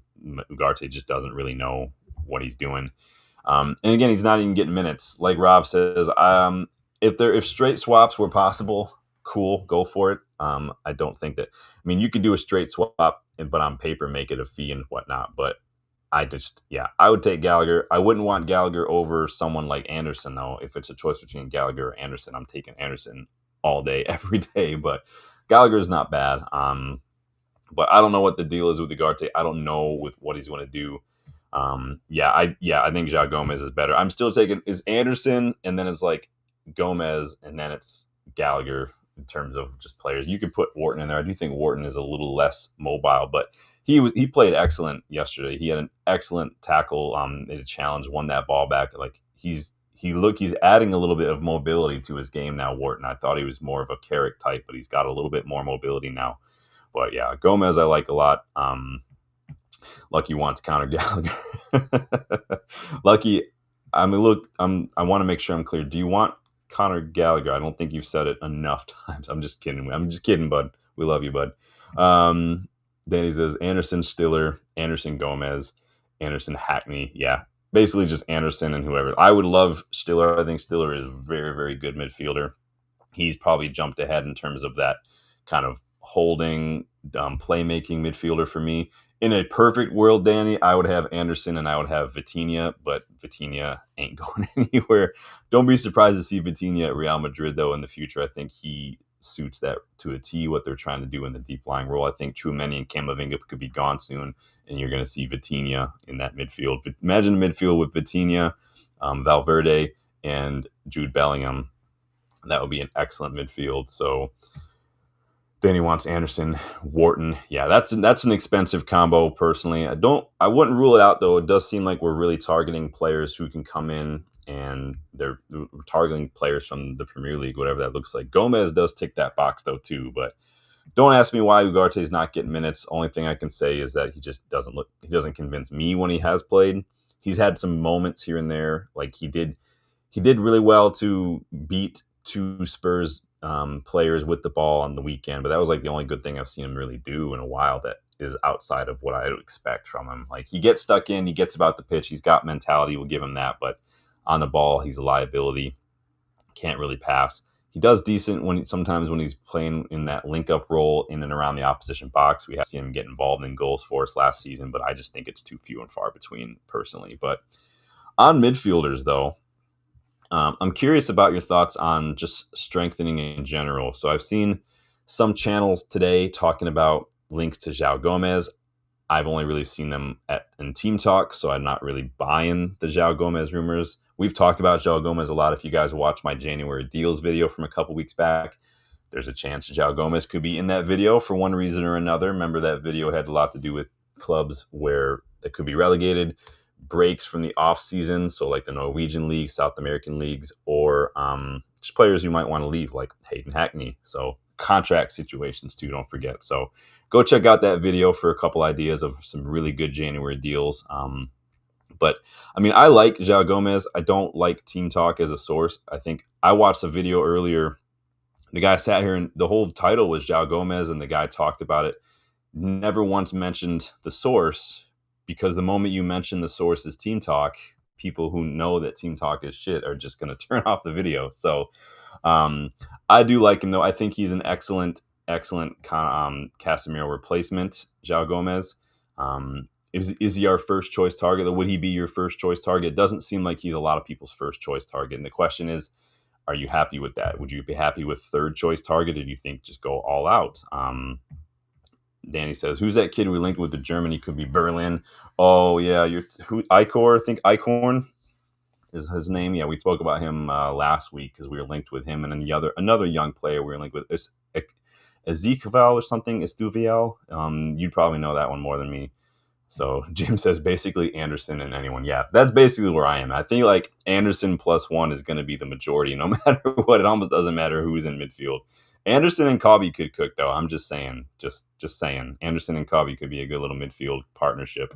Ugarte just doesn't really know what he's doing. And again, he's not even getting minutes. Like Rob says, if straight swaps were possible, cool, go for it. I don't think that. I mean, you could do a straight swap, but on paper make it a fee and whatnot. But I would take Gallagher. I wouldn't want Gallagher over someone like Anderson, though. If it's a choice between Gallagher or Anderson, I'm taking Anderson all day, every day. But Gallagher's not bad. But I don't know what the deal is with Ugarte. I don't know with what he's going to do. I think João Gomez is better. I'm still taking is Anderson, and then it's like Gomez, and then it's Gallagher in terms of just players. You could put Wharton in there. I do think Wharton is a little less mobile, but he played excellent yesterday. He had an excellent tackle, made a challenge, won that ball back. Like he's adding a little bit of mobility to his game now, Wharton. I thought he was more of a Carrick type, but he's got a little bit more mobility now. But yeah, Gomez I like a lot. Lucky wants Conor Gallagher. Lucky, I mean, look, I want to make sure I'm clear. Do you want Conor Gallagher? I don't think you've said it enough times. I'm just kidding, bud. We love you, bud. Danny says Anderson, Stiller, Anderson, Gomez, Anderson, Hackney. Yeah, basically just Anderson and whoever. I would love Stiller. I think Stiller is a very, very good midfielder. He's probably jumped ahead in terms of that kind of holding, playmaking midfielder for me. In a perfect world, Danny, I would have Anderson and I would have Vitinha, but Vitinha ain't going anywhere. Don't be surprised to see Vitinha at Real Madrid, though, in the future. I think he suits that to a T, what they're trying to do in the deep lying role. I think Tchouameni and Camavinga could be gone soon, and you're going to see Vitinha in that midfield. But imagine a midfield with Vitinha, Valverde, and Jude Bellingham. That would be an excellent midfield. So Danny wants Anderson, Wharton. Yeah, that's an expensive combo. Personally, I wouldn't rule it out, though. It does seem like we're really targeting players who can come in, and we're targeting players from the Premier League, whatever that looks like. Gomez does tick that box though too, but don't ask me why Ugarte is not getting minutes. Only thing I can say is that he just doesn't convince me when he has played. He's had some moments here and there, like he did really well to beat two Spurs players with the ball on the weekend, but that was like the only good thing I've seen him really do in a while that is outside of what I would expect from him. Like he gets stuck in, he gets about the pitch, he's got mentality, we'll give him that, but on the ball, he's a liability. Can't really pass. He does decent sometimes when he's playing in that link-up role in and around the opposition box. We have seen him get involved in goals for us last season, but I just think it's too few and far between personally. But on midfielders, though, I'm curious about your thoughts on just strengthening in general. So I've seen some channels today talking about links to João Gomez. I've only really seen them in Team Talk, so I'm not really buying the João Gomez rumors. We've talked about João Gomez a lot. If you guys watch my January deals video from a couple weeks back, there's a chance João Gomez could be in that video for one reason or another. Remember that video had a lot to do with clubs where they could be relegated, breaks from the off season, so like the Norwegian league, South American leagues, or just players you might want to leave, like Hayden Hackney. So contract situations too, don't forget. So go check out that video for a couple ideas of some really good January deals. But I mean, I like João Gomez. I don't like Team Talk as a source. I think I watched a video earlier. The guy sat here and the whole title was João Gomez, and the guy talked about it. Never once mentioned the source, because the moment you mention the source is Team Talk, people who know that Team Talk is shit are just going to turn off the video. So I do like him, though. I think he's an excellent Casemiro replacement, João Gomez. Is he our first choice target, or would he be your first choice target? It doesn't seem like he's a lot of people's first choice target. And the question is, are you happy with that? Would you be happy with third choice target, or do you think just go all out? Danny says, who's that kid we linked with the Germany? Could be Berlin. Oh, yeah. Who? Icor? I think Eichhorn. is his name. Yeah, we spoke about him last week because we were linked with him and another young player we were linked with. Ezekiel or something, Estuviel. You'd probably know that one more than me. So Jim says basically Anderson and anyone. Yeah, that's basically where I am. I think like Anderson +1 is going to be the majority, no matter what. It almost doesn't matter who's in midfield. Anderson and Cobby could cook though. I'm just saying, just saying. Anderson and Cobby could be a good little midfield partnership.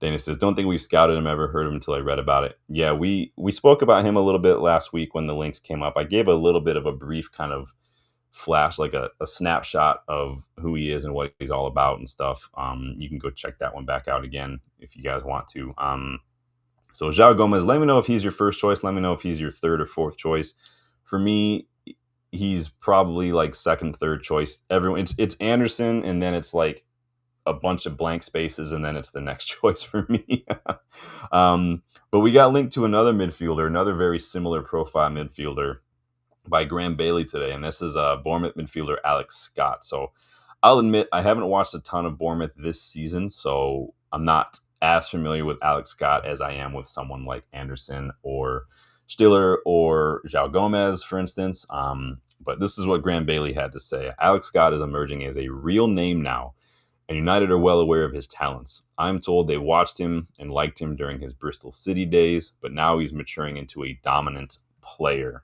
Dana says, don't think we've scouted him, ever heard of him until I read about it. Yeah, we spoke about him a little bit last week when the links came up. I gave a little bit of a brief kind of flash, like a snapshot of who he is and what he's all about and stuff. You can go check that one back out again if you guys want to. So João Gomez, let me know if he's your first choice. Let me know if he's your third or fourth choice. For me, he's probably like second, third choice. Everyone, it's Anderson, and then it's like a bunch of blank spaces, and then it's the next choice for me. But we got linked to another midfielder, another very similar profile midfielder by Graham Bailey today, and this is Bournemouth midfielder Alex Scott. So I'll admit I haven't watched a ton of Bournemouth this season, so I'm not as familiar with Alex Scott as I am with someone like Anderson or Stiller or João Gomez, for instance. But this is what Graham Bailey had to say. Alex Scott is emerging as a real name now, and United are well aware of his talents. I'm told they watched him and liked him during his Bristol City days, but now he's maturing into a dominant player.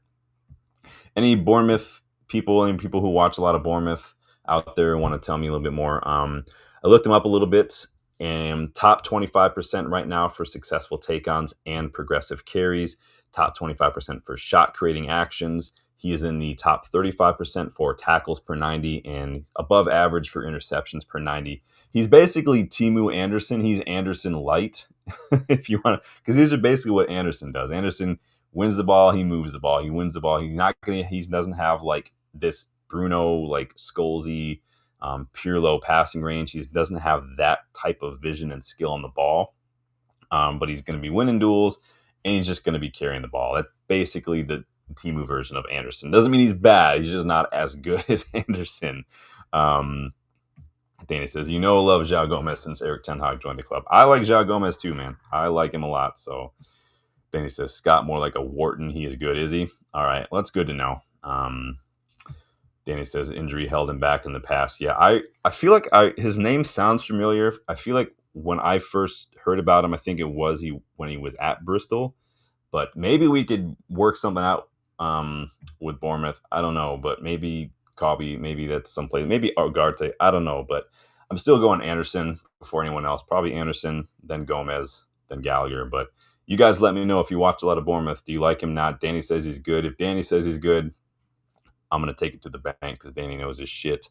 Any Bournemouth people and people who watch a lot of Bournemouth out there want to tell me a little bit more? I looked him up a little bit, and top 25% right now for successful take-ons and progressive carries, top 25% for shot creating actions. He is in the top 35% for tackles per 90 and above average for interceptions per 90. He's basically Timu Anderson. He's Anderson light, if you want to, because these are basically what Anderson does. Anderson wins the ball, he moves the ball, he wins the ball. He doesn't have like this Bruno like Scholesy, Pirlo passing range. He doesn't have that type of vision and skill on the ball. But he's going to be winning duels, and he's just going to be carrying the ball. That's basically the Timu version of Anderson. Doesn't mean he's bad. He's just not as good as Anderson. Danny says, love João Gomez since Eric Ten Hag joined the club. I like João Gomez too, man. I like him a lot. So Danny says, Scott more like a Wharton. He is good, is he? All right, well, that's good to know. Danny says, injury held him back in the past. Yeah, I feel like his name sounds familiar. I feel like when I first heard about him, I think it was when he was at Bristol. But maybe we could work something out with Bournemouth. I don't know, but maybe Cobby, maybe that's someplace. Maybe Ugarte. I don't know, but I'm still going Anderson before anyone else. Probably Anderson, then Gomez, then Gallagher. But you guys let me know if you watch a lot of Bournemouth. Do you like him? Not? Danny says he's good. If Danny says he's good, I'm going to take it to the bank because Danny knows his shit.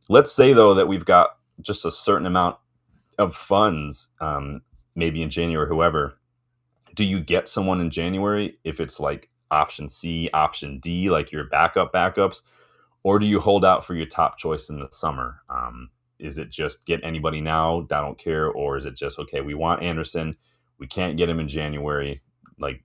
Let's say, though, that we've got just a certain amount of funds, maybe in January, whoever. Do you get someone in January if it's like option C, option D, like your backups? Or do you hold out for your top choice in the summer? Is it just get anybody now? I don't care. Or is it just, okay, we want Anderson. We can't get him in January. Like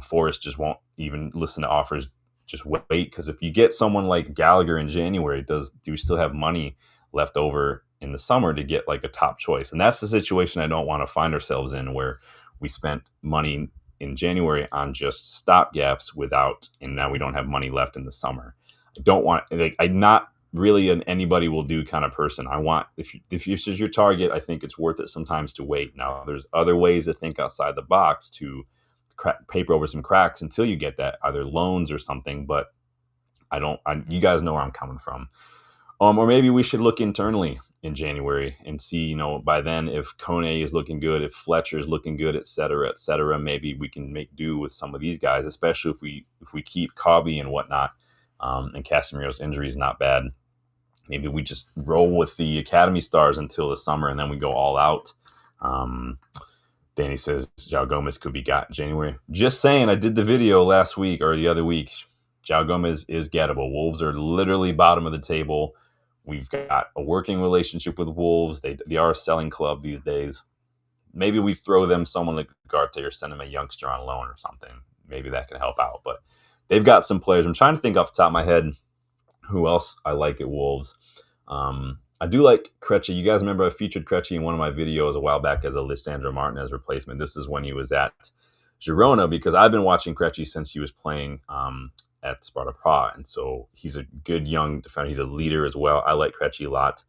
Forrest just won't even listen to offers. Just wait, because if you get someone like Gallagher in January, do we still have money left over in the summer to get like a top choice? And that's the situation I don't want to find ourselves in, where we spent money in January on just stopgaps and now we don't have money left in the summer. I don't want, like, I'm not really an anybody will do kind of person. I want, if this is your target, I think it's worth it sometimes to wait. Now, there's other ways to think outside the box to paper over some cracks until you get that, either loans or something. But you guys know where I'm coming from. Or maybe we should look internally in January and see, by then, if Kone is looking good, if Fletcher is looking good, et cetera, maybe we can make do with some of these guys, especially if we keep Cobby and whatnot. And Casemiro's injury is not bad. Maybe we just roll with the academy stars until the summer, and then we go all out. Danny says João Gomez could be got in January. Just saying, I did the video last week or the other week. João Gomez is gettable. Wolves are literally bottom of the table. We've got a working relationship with Wolves. They are a selling club these days. Maybe we throw them someone like Ugarte or send them a youngster on loan or something. Maybe that can help out. But they've got some players. I'm trying to think off the top of my head who else I like at Wolves. I do like Krejci. You guys remember I featured Krejci in one of my videos a while back as a Lisandro Martinez replacement. This is when he was at Girona, because I've been watching Krejci since he was playing at Sparta Prague, and so he's a good young defender. He's a leader as well. I like Krejci a lot.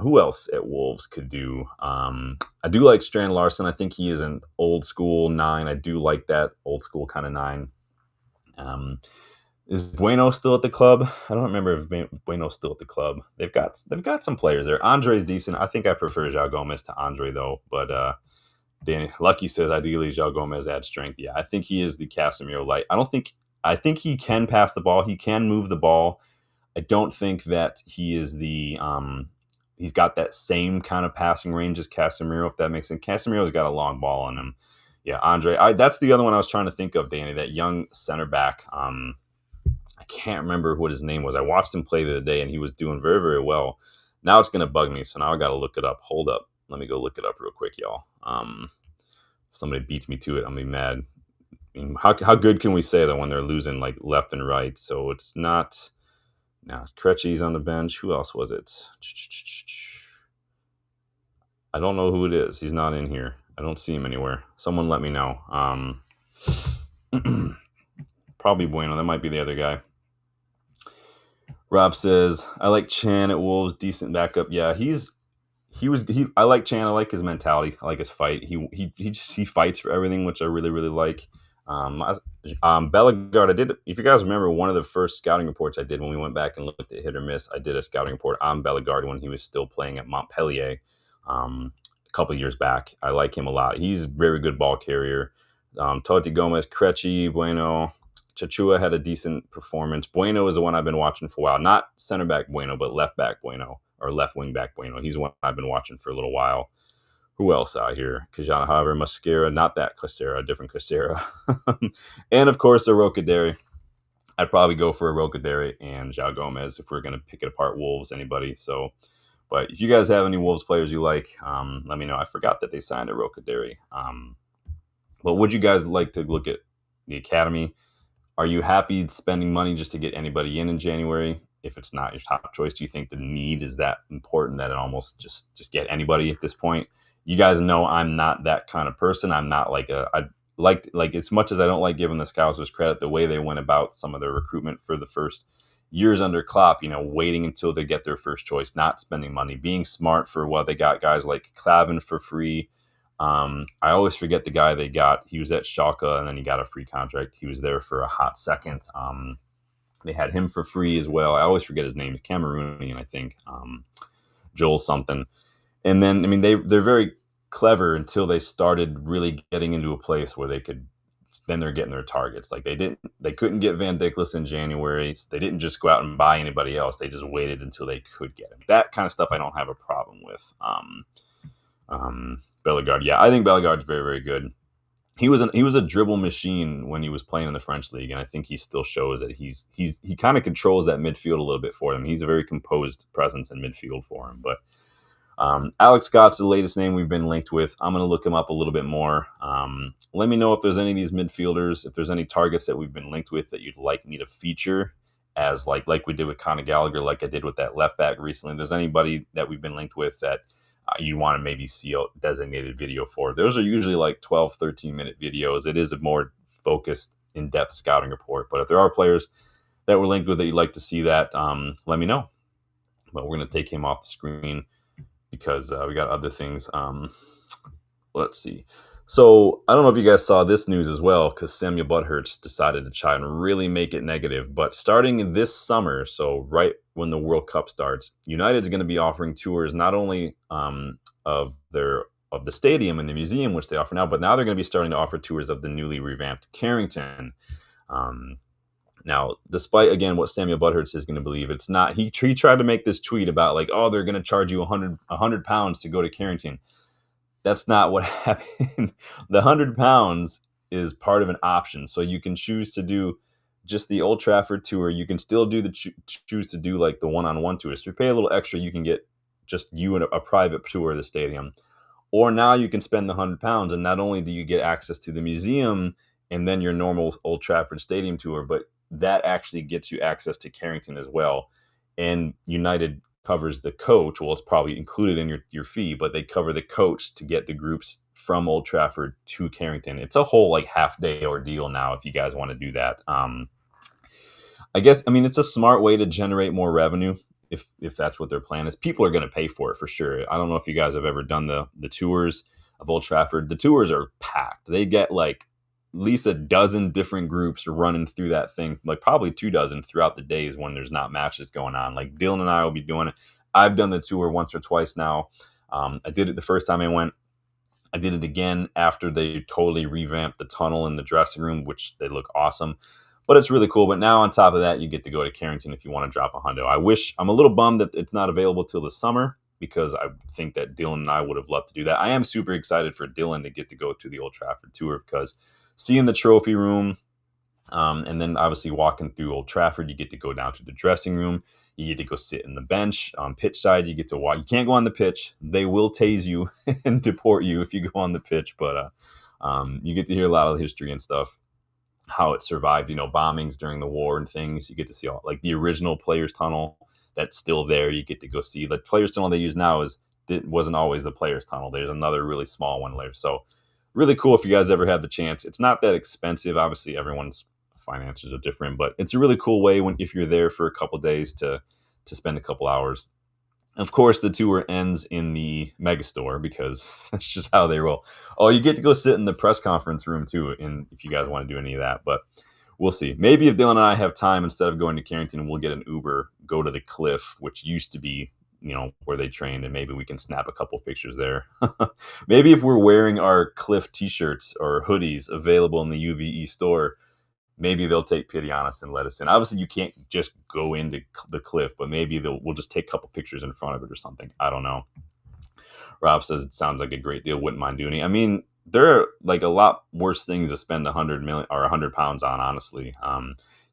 Who else at Wolves could do? I do like Strand Larson. I think he is an old school 9. I do like that old school kind of 9. Is Bueno still at the club? I don't remember if Bueno's still at the club. They've got some players there. Andre's decent. I think I prefer João Gomez to Andre though. But Danny Lucky says ideally João Gomez adds strength. Yeah, I think he is the Casemiro light. I think he can pass the ball. He can move the ball. I don't think that he is he's got that same kind of passing range as Casemiro, if that makes sense. Casemiro's got a long ball on him. Yeah, Andre. That's the other one I was trying to think of, Danny, that young center back. I can't remember what his name was. I watched him play the other day, and he was doing very, very well. Now it's going to bug me, so now I got to look it up. Hold up. Let me go look it up real quick, y'all. If somebody beats me to it, I'm going to be mad. I mean, how good can we say that when they're losing like left and right? So it's not... Now, Krejci's on the bench. Who else was it? I don't know who it is. He's not in here. I don't see him anywhere. Someone let me know. Probably Bueno. That might be the other guy. Rob says, I like Chan at Wolves. Decent backup. Yeah, I like Chan. I like his mentality. I like his fight. He fights for everything, which I really, really like. Bellegarde, if you guys remember, one of the first scouting reports I did when we went back and looked at hit or miss, I did a scouting report on Bellegarde when he was still playing at Montpellier a couple of years back. I like him a lot. He's a very good ball carrier. Totti Gomez, Krejci, Bueno, Chachua had a decent performance. Bueno is the one I've been watching for a while. Not center back Bueno, but left back Bueno, or left wing back Bueno. He's the one I've been watching for a little while. Who else out here? Kajana, however, Mascara, not that Casera, a different Casera. And, of course, a Rocadere. I'd probably go for a Rocadere and João Gomez if we're going to pick it apart. Wolves, anybody. So, but if you guys have any Wolves players you like, let me know. I forgot that they signed a Rocadere. But would you guys like to look at the academy? Are you happy spending money just to get anybody in January? If it's not your top choice, do you think the need is that important that it almost just get anybody at this point? You guys know I'm not that kind of person. I'm not like I like as much as I don't like giving the Scousers credit, the way they went about some of their recruitment for the first years under Klopp, waiting until they get their first choice, not spending money, being smart for what they got guys like Klavan for free. I always forget the guy they got. He was at Schalke and then he got a free contract. He was there for a hot second. They had him for free as well. I always forget his name. He's Cameroonian, I think. Joel something. And then, I mean, they're very clever until they started really getting into a place where then they're getting their targets. Like they couldn't get Van Dijk in January. So they didn't just go out and buy anybody else. They just waited until they could get him. That kind of stuff I don't have a problem with. Bellegarde, yeah, I think Bellegarde is very, very good. He was a dribble machine when he was playing in the French league, and I think he still shows that he kind of controls that midfield a little bit for them. He's a very composed presence in midfield for him, but. Alex Scott's the latest name we've been linked with. I'm going to look him up a little bit more. Let me know if there's any of these midfielders, if there's any targets that we've been linked with that you'd like me to feature as like we did with Conor Gallagher, like I did with that left back recently. If there's anybody that we've been linked with that you want to maybe see a designated video for. Those are usually like 12, 13-minute videos. It is a more focused, in-depth scouting report. But if there are players that we're linked with that you'd like to see that, let me know. But we're going to take him off the screen because we got other things. Let's see. So I don't know if you guys saw this news as well, because Samuel Butthurst decided to try and really make it negative. But starting this summer, so right when the World Cup starts, United's going to be offering tours not only of the stadium and the museum, which they offer now, but now they're going to be starting to offer tours of the newly revamped Carrington. Now, despite, again, what Samuel Butthurst is going to believe, it's not. He tried to make this tweet about, like, oh, they're going to charge you 100 pounds to go to Carrington. That's not what happened. The 100 pounds is part of an option. So you can choose to do just the Old Trafford tour. You can still choose to do, like, the one-on-one tour. So if you pay a little extra, you can get just you and a private tour of the stadium. Or now you can spend the 100 pounds, and not only do you get access to the museum and then your normal Old Trafford stadium tour, but that actually gets you access to Carrington as well. And United covers the coach. Well, it's probably included in your fee, but they cover the coach to get the groups from Old Trafford to Carrington. It's a whole like half day ordeal now if you guys want to do that. I guess I mean it's a smart way to generate more revenue if that's what their plan is. People are going to pay for it for sure. I don't know if you guys have ever done the tours of Old Trafford. The tours are packed. They get like at least a dozen different groups running through that thing, like probably 2 dozen throughout the days when there's not matches going on. Like Dylan and I will be doing it. I've done the tour once or twice now. I did it the first time I went. I did it again after they totally revamped the tunnel and the dressing room, which they look awesome. But it's really cool. But now on top of that, you get to go to Carrington if you want to drop a hundo. I'm a little bummed that it's not available till the summer because I think that Dylan and I would have loved to do that. I am super excited for Dylan to get to go to the Old Trafford tour because seeing the trophy room, and then obviously walking through Old Trafford, you get to go down to the dressing room. You get to go sit in the bench on pitch side. You get to walk. You can't go on the pitch. They will tase you and deport you if you go on the pitch. But you get to hear a lot of the history and stuff, how it survived, bombings during the war and things. You get to see all like the original Players Tunnel that's still there. You get to go see the Players Tunnel they use now it wasn't always the Players Tunnel. There's another really small one there. So really cool if you guys ever had the chance. It's not that expensive. Obviously, everyone's finances are different, but it's a really cool way if you're there for a couple days to spend a couple hours. Of course, the tour ends in the megastore because that's just how they roll. Oh, you get to go sit in the press conference room too, and if you guys want to do any of that, but we'll see. Maybe if Dylan and I have time, instead of going to Carrington, we'll get an Uber, go to the Cliff, which used to be where they trained, and maybe we can snap a couple pictures there. Maybe if we're wearing our Cliff t-shirts or hoodies available in the UVE store, maybe they'll take pity on us and let us in. Obviously, you can't just go into the Cliff, but maybe we'll just take a couple pictures in front of it or something. I don't know. Rob says it sounds like a great deal. Wouldn't mind doing it. I mean, there are like a lot worse things to spend 100 million or 100 pounds on, honestly.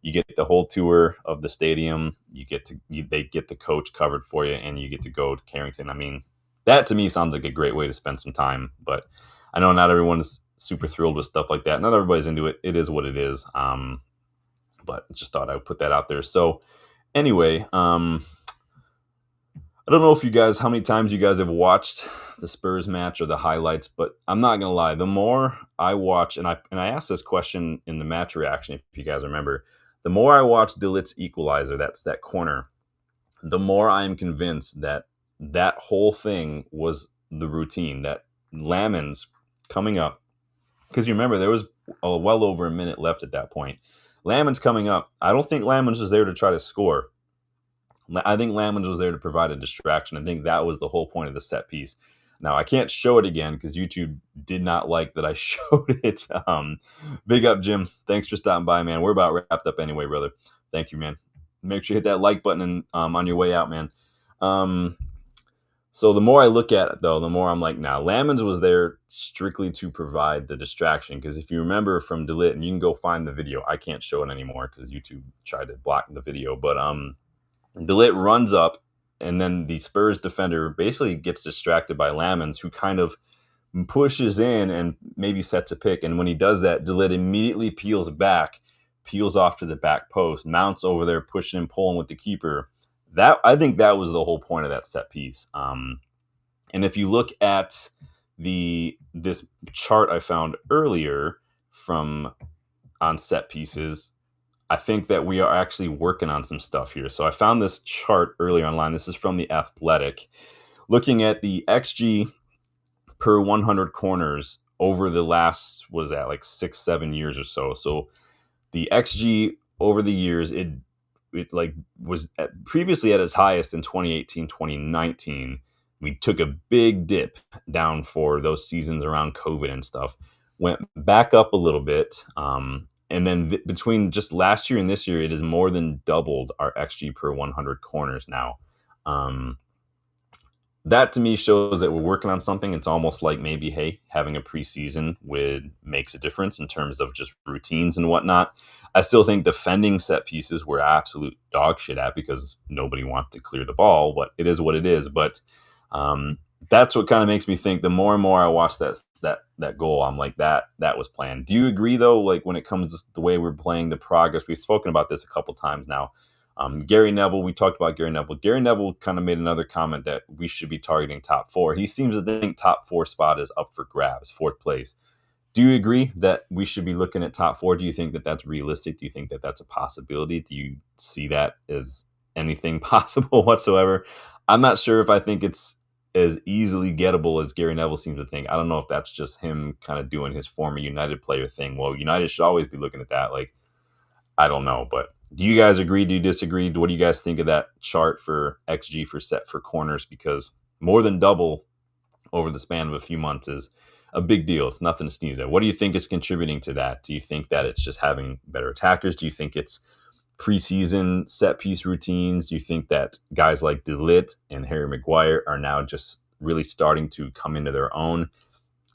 You get the whole tour of the stadium. They get the coach covered for you, and you get to go to Carrington. I mean, that to me sounds like a great way to spend some time. But I know not everyone's super thrilled with stuff like that. Not everybody's into it. It is what it is. But just thought I would put that out there. So anyway, I don't know how many times you guys have watched the Spurs match or the highlights, but I'm not gonna lie. The more I watch, and I asked this question in the match reaction, if you guys remember, the more I watch De Ligt's equalizer, that's that corner, the more I am convinced that whole thing was the routine. That Lammens coming up, because you remember there was well over a minute left at that point. Lammens coming up. I don't think Lammens was there to try to score. I think Lammens was there to provide a distraction. I think that was the whole point of the set piece. Now, I can't show it again because YouTube did not like that I showed it. Big up, Jim. Thanks for stopping by, man. We're about wrapped up anyway, brother. Thank you, man. Make sure you hit that like button on your way out, man. So the more I look at it, though, the more I'm like, nah, Lammens was there strictly to provide the distraction. Because if you remember from De Ligt, and you can go find the video, I can't show it anymore because YouTube tried to block the video. But De Ligt runs up, and then the Spurs defender basically gets distracted by Lammens, who kind of pushes in and maybe sets a pick. And when he does that, De Ligt immediately peels off to the back post, mounts over there, pushing and pulling with the keeper. I think that was the whole point of that set piece. And if you look at this chart I found earlier on set pieces, I think that we are actually working on some stuff here. So I found this chart earlier online. This is from The Athletic, looking at the XG per 100 corners over the last, like 6-7 years or so. So the XG over the years, it like was previously at its highest in 2018, 2019. We took a big dip down for those seasons around COVID and stuff. Went back up a little bit. And then between just last year and this year, it has more than doubled our XG per 100 corners now. That to me shows that we're working on something. It's almost like maybe, hey, having a preseason makes a difference in terms of just routines and whatnot. I still think defending set pieces we're absolute dog shit at because nobody wants to clear the ball, but it is what it is. But that's what kind of makes me think the more and more I watch that goal, I'm like, that was planned. Do you agree, though, like when it comes to the way we're playing, the progress? We've spoken about this a couple times now. Gary Neville, we talked about Gary Neville. Gary Neville kind of made another comment that we should be targeting top four. He seems to think top four spot is up for grabs, fourth place. Do you agree that we should be looking at top four? Do you think that that's realistic? Do you think that that's a possibility? Do you see that as anything possible whatsoever? I'm not sure if I think it's as easily gettable as Gary Neville seems to think. I don't know if that's just him kind of doing his former United player thing. Well, United should always be looking at that. Like, I don't know, but do you guys agree? Do you disagree? What do you guys think of that chart for XG for set for corners? Because more than double over the span of a few months is a big deal. It's nothing to sneeze at. What do you think is contributing to that? Do you think that it's just having better attackers? Do you think it's preseason set piece routines? Do you think that guys like De Ligt and Harry Maguire are now just really starting to come into their own?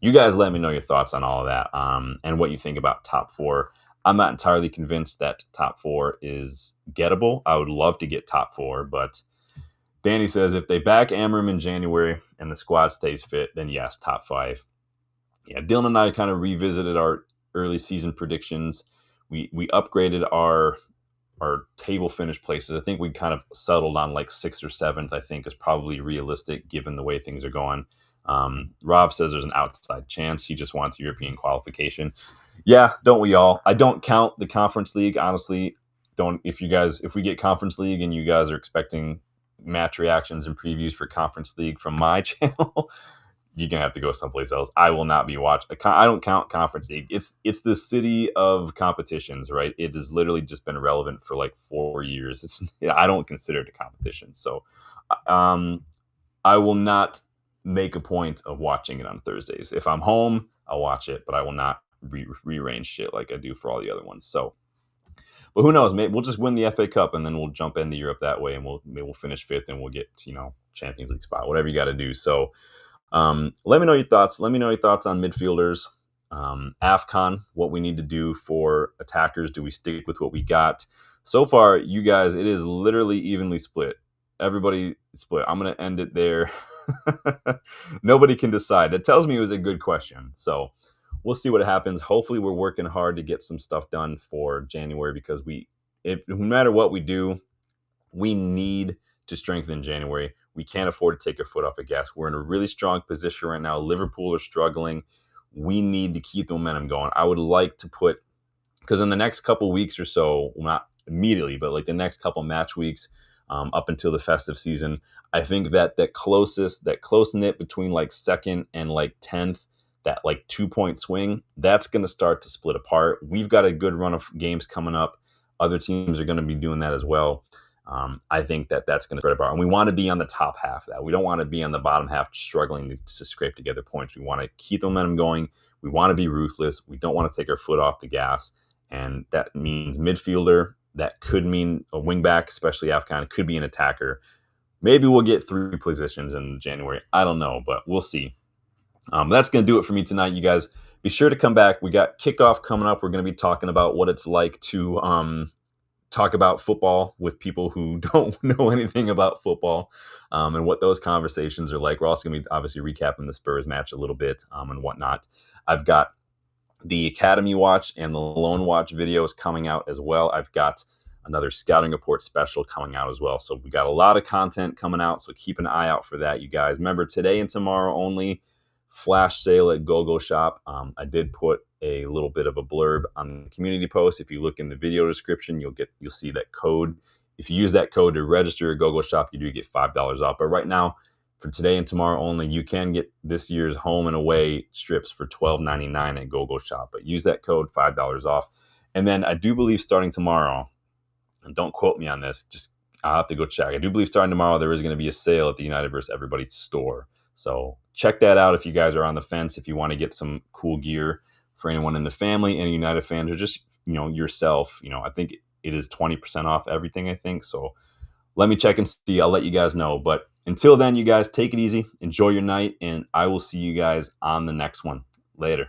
You guys let me know your thoughts on all of that, and what you think about top four. I'm not entirely convinced that top four is gettable. I would love to get top four, but Danny says if they back Amorim in January and the squad stays fit, then yes, top five. Yeah, Dylan and I kind of revisited our early season predictions. We upgraded our table finish places. I think we kind of settled on like 6th or 7th, I think is probably realistic given the way things are going. Rob says there's an outside chance. He just wants European qualification. Yeah, don't we all? I don't count the Conference League, honestly. If we get Conference League and you guys are expecting match reactions and previews for Conference League from my channel, you're gonna have to go someplace else. I will not be watching. I don't count Conference League. It's the city of competitions, right? It has literally just been relevant for like 4 years. I don't consider it a competition. So, I will not make a point of watching it on Thursdays. If I'm home, I'll watch it, but I will not rearrange shit like I do for all the other ones. So, but who knows? Maybe we'll just win the FA Cup and then we'll jump into Europe that way, and we'll finish 5th and we'll get Champions League spot, whatever you got to do. So, let me know your thoughts. Let me know your thoughts on midfielders. AFCON, what we need to do for attackers. Do we stick with what we got? So far, you guys, it is literally evenly split. Everybody split. I'm going to end it there. Nobody can decide. That tells me it was a good question. So we'll see what happens. Hopefully we're working hard to get some stuff done for January, because no matter what we do, we need to strengthen January. We can't afford to take our foot off the gas. We're in a really strong position right now. Liverpool are struggling. We need to keep the momentum going. I would like to because in the next couple weeks or so, well, not immediately, but like the next couple match weeks, up until the festive season, I think that close knit between like 2nd and like 10th, that like 2-point swing, that's going to start to split apart. We've got a good run of games coming up. Other teams are going to be doing that as well. I think that's going to spread apart. And we want to be on the top half of that. We don't want to be on the bottom half struggling to scrape together points. We want to keep the momentum going. We want to be ruthless. We don't want to take our foot off the gas. And that means midfielder. That could mean a wingback, especially AFCON. It could be an attacker. Maybe we'll get 3 positions in January. I don't know, but we'll see. That's going to do it for me tonight, you guys. Be sure to come back. We got kickoff coming up. We're going to be talking about what it's like to talk about football with people who don't know anything about football, and what those conversations are like. We're also going to be obviously recapping the Spurs match a little bit, and whatnot. I've got the Academy Watch and the Loan Watch videos coming out as well. I've got another scouting report special coming out as well. So we got a lot of content coming out, so keep an eye out for that, you guys. Remember, today and tomorrow only, flash sale at GoGoalShop. I did put a little bit of a blurb on the community post. If you look in the video description, you'll see that code. If you use that code to register at GoGoalShop, you do get $5 off. But right now, for today and tomorrow only, you can get this year's home and away strips for $12.99 at GoGoalShop. But use that code, $5 off. And then I do believe starting tomorrow, and don't quote me on this, I'll have to go check. I do believe starting tomorrow there is going to be a sale at the United vs. Everybody store. So check that out if you guys are on the fence, if you want to get some cool gear for anyone in the family, any United fans, or just yourself. I think it is 20% off everything, I think. So let me check and see. I'll let you guys know. But until then, you guys take it easy, enjoy your night, and I will see you guys on the next one. Later.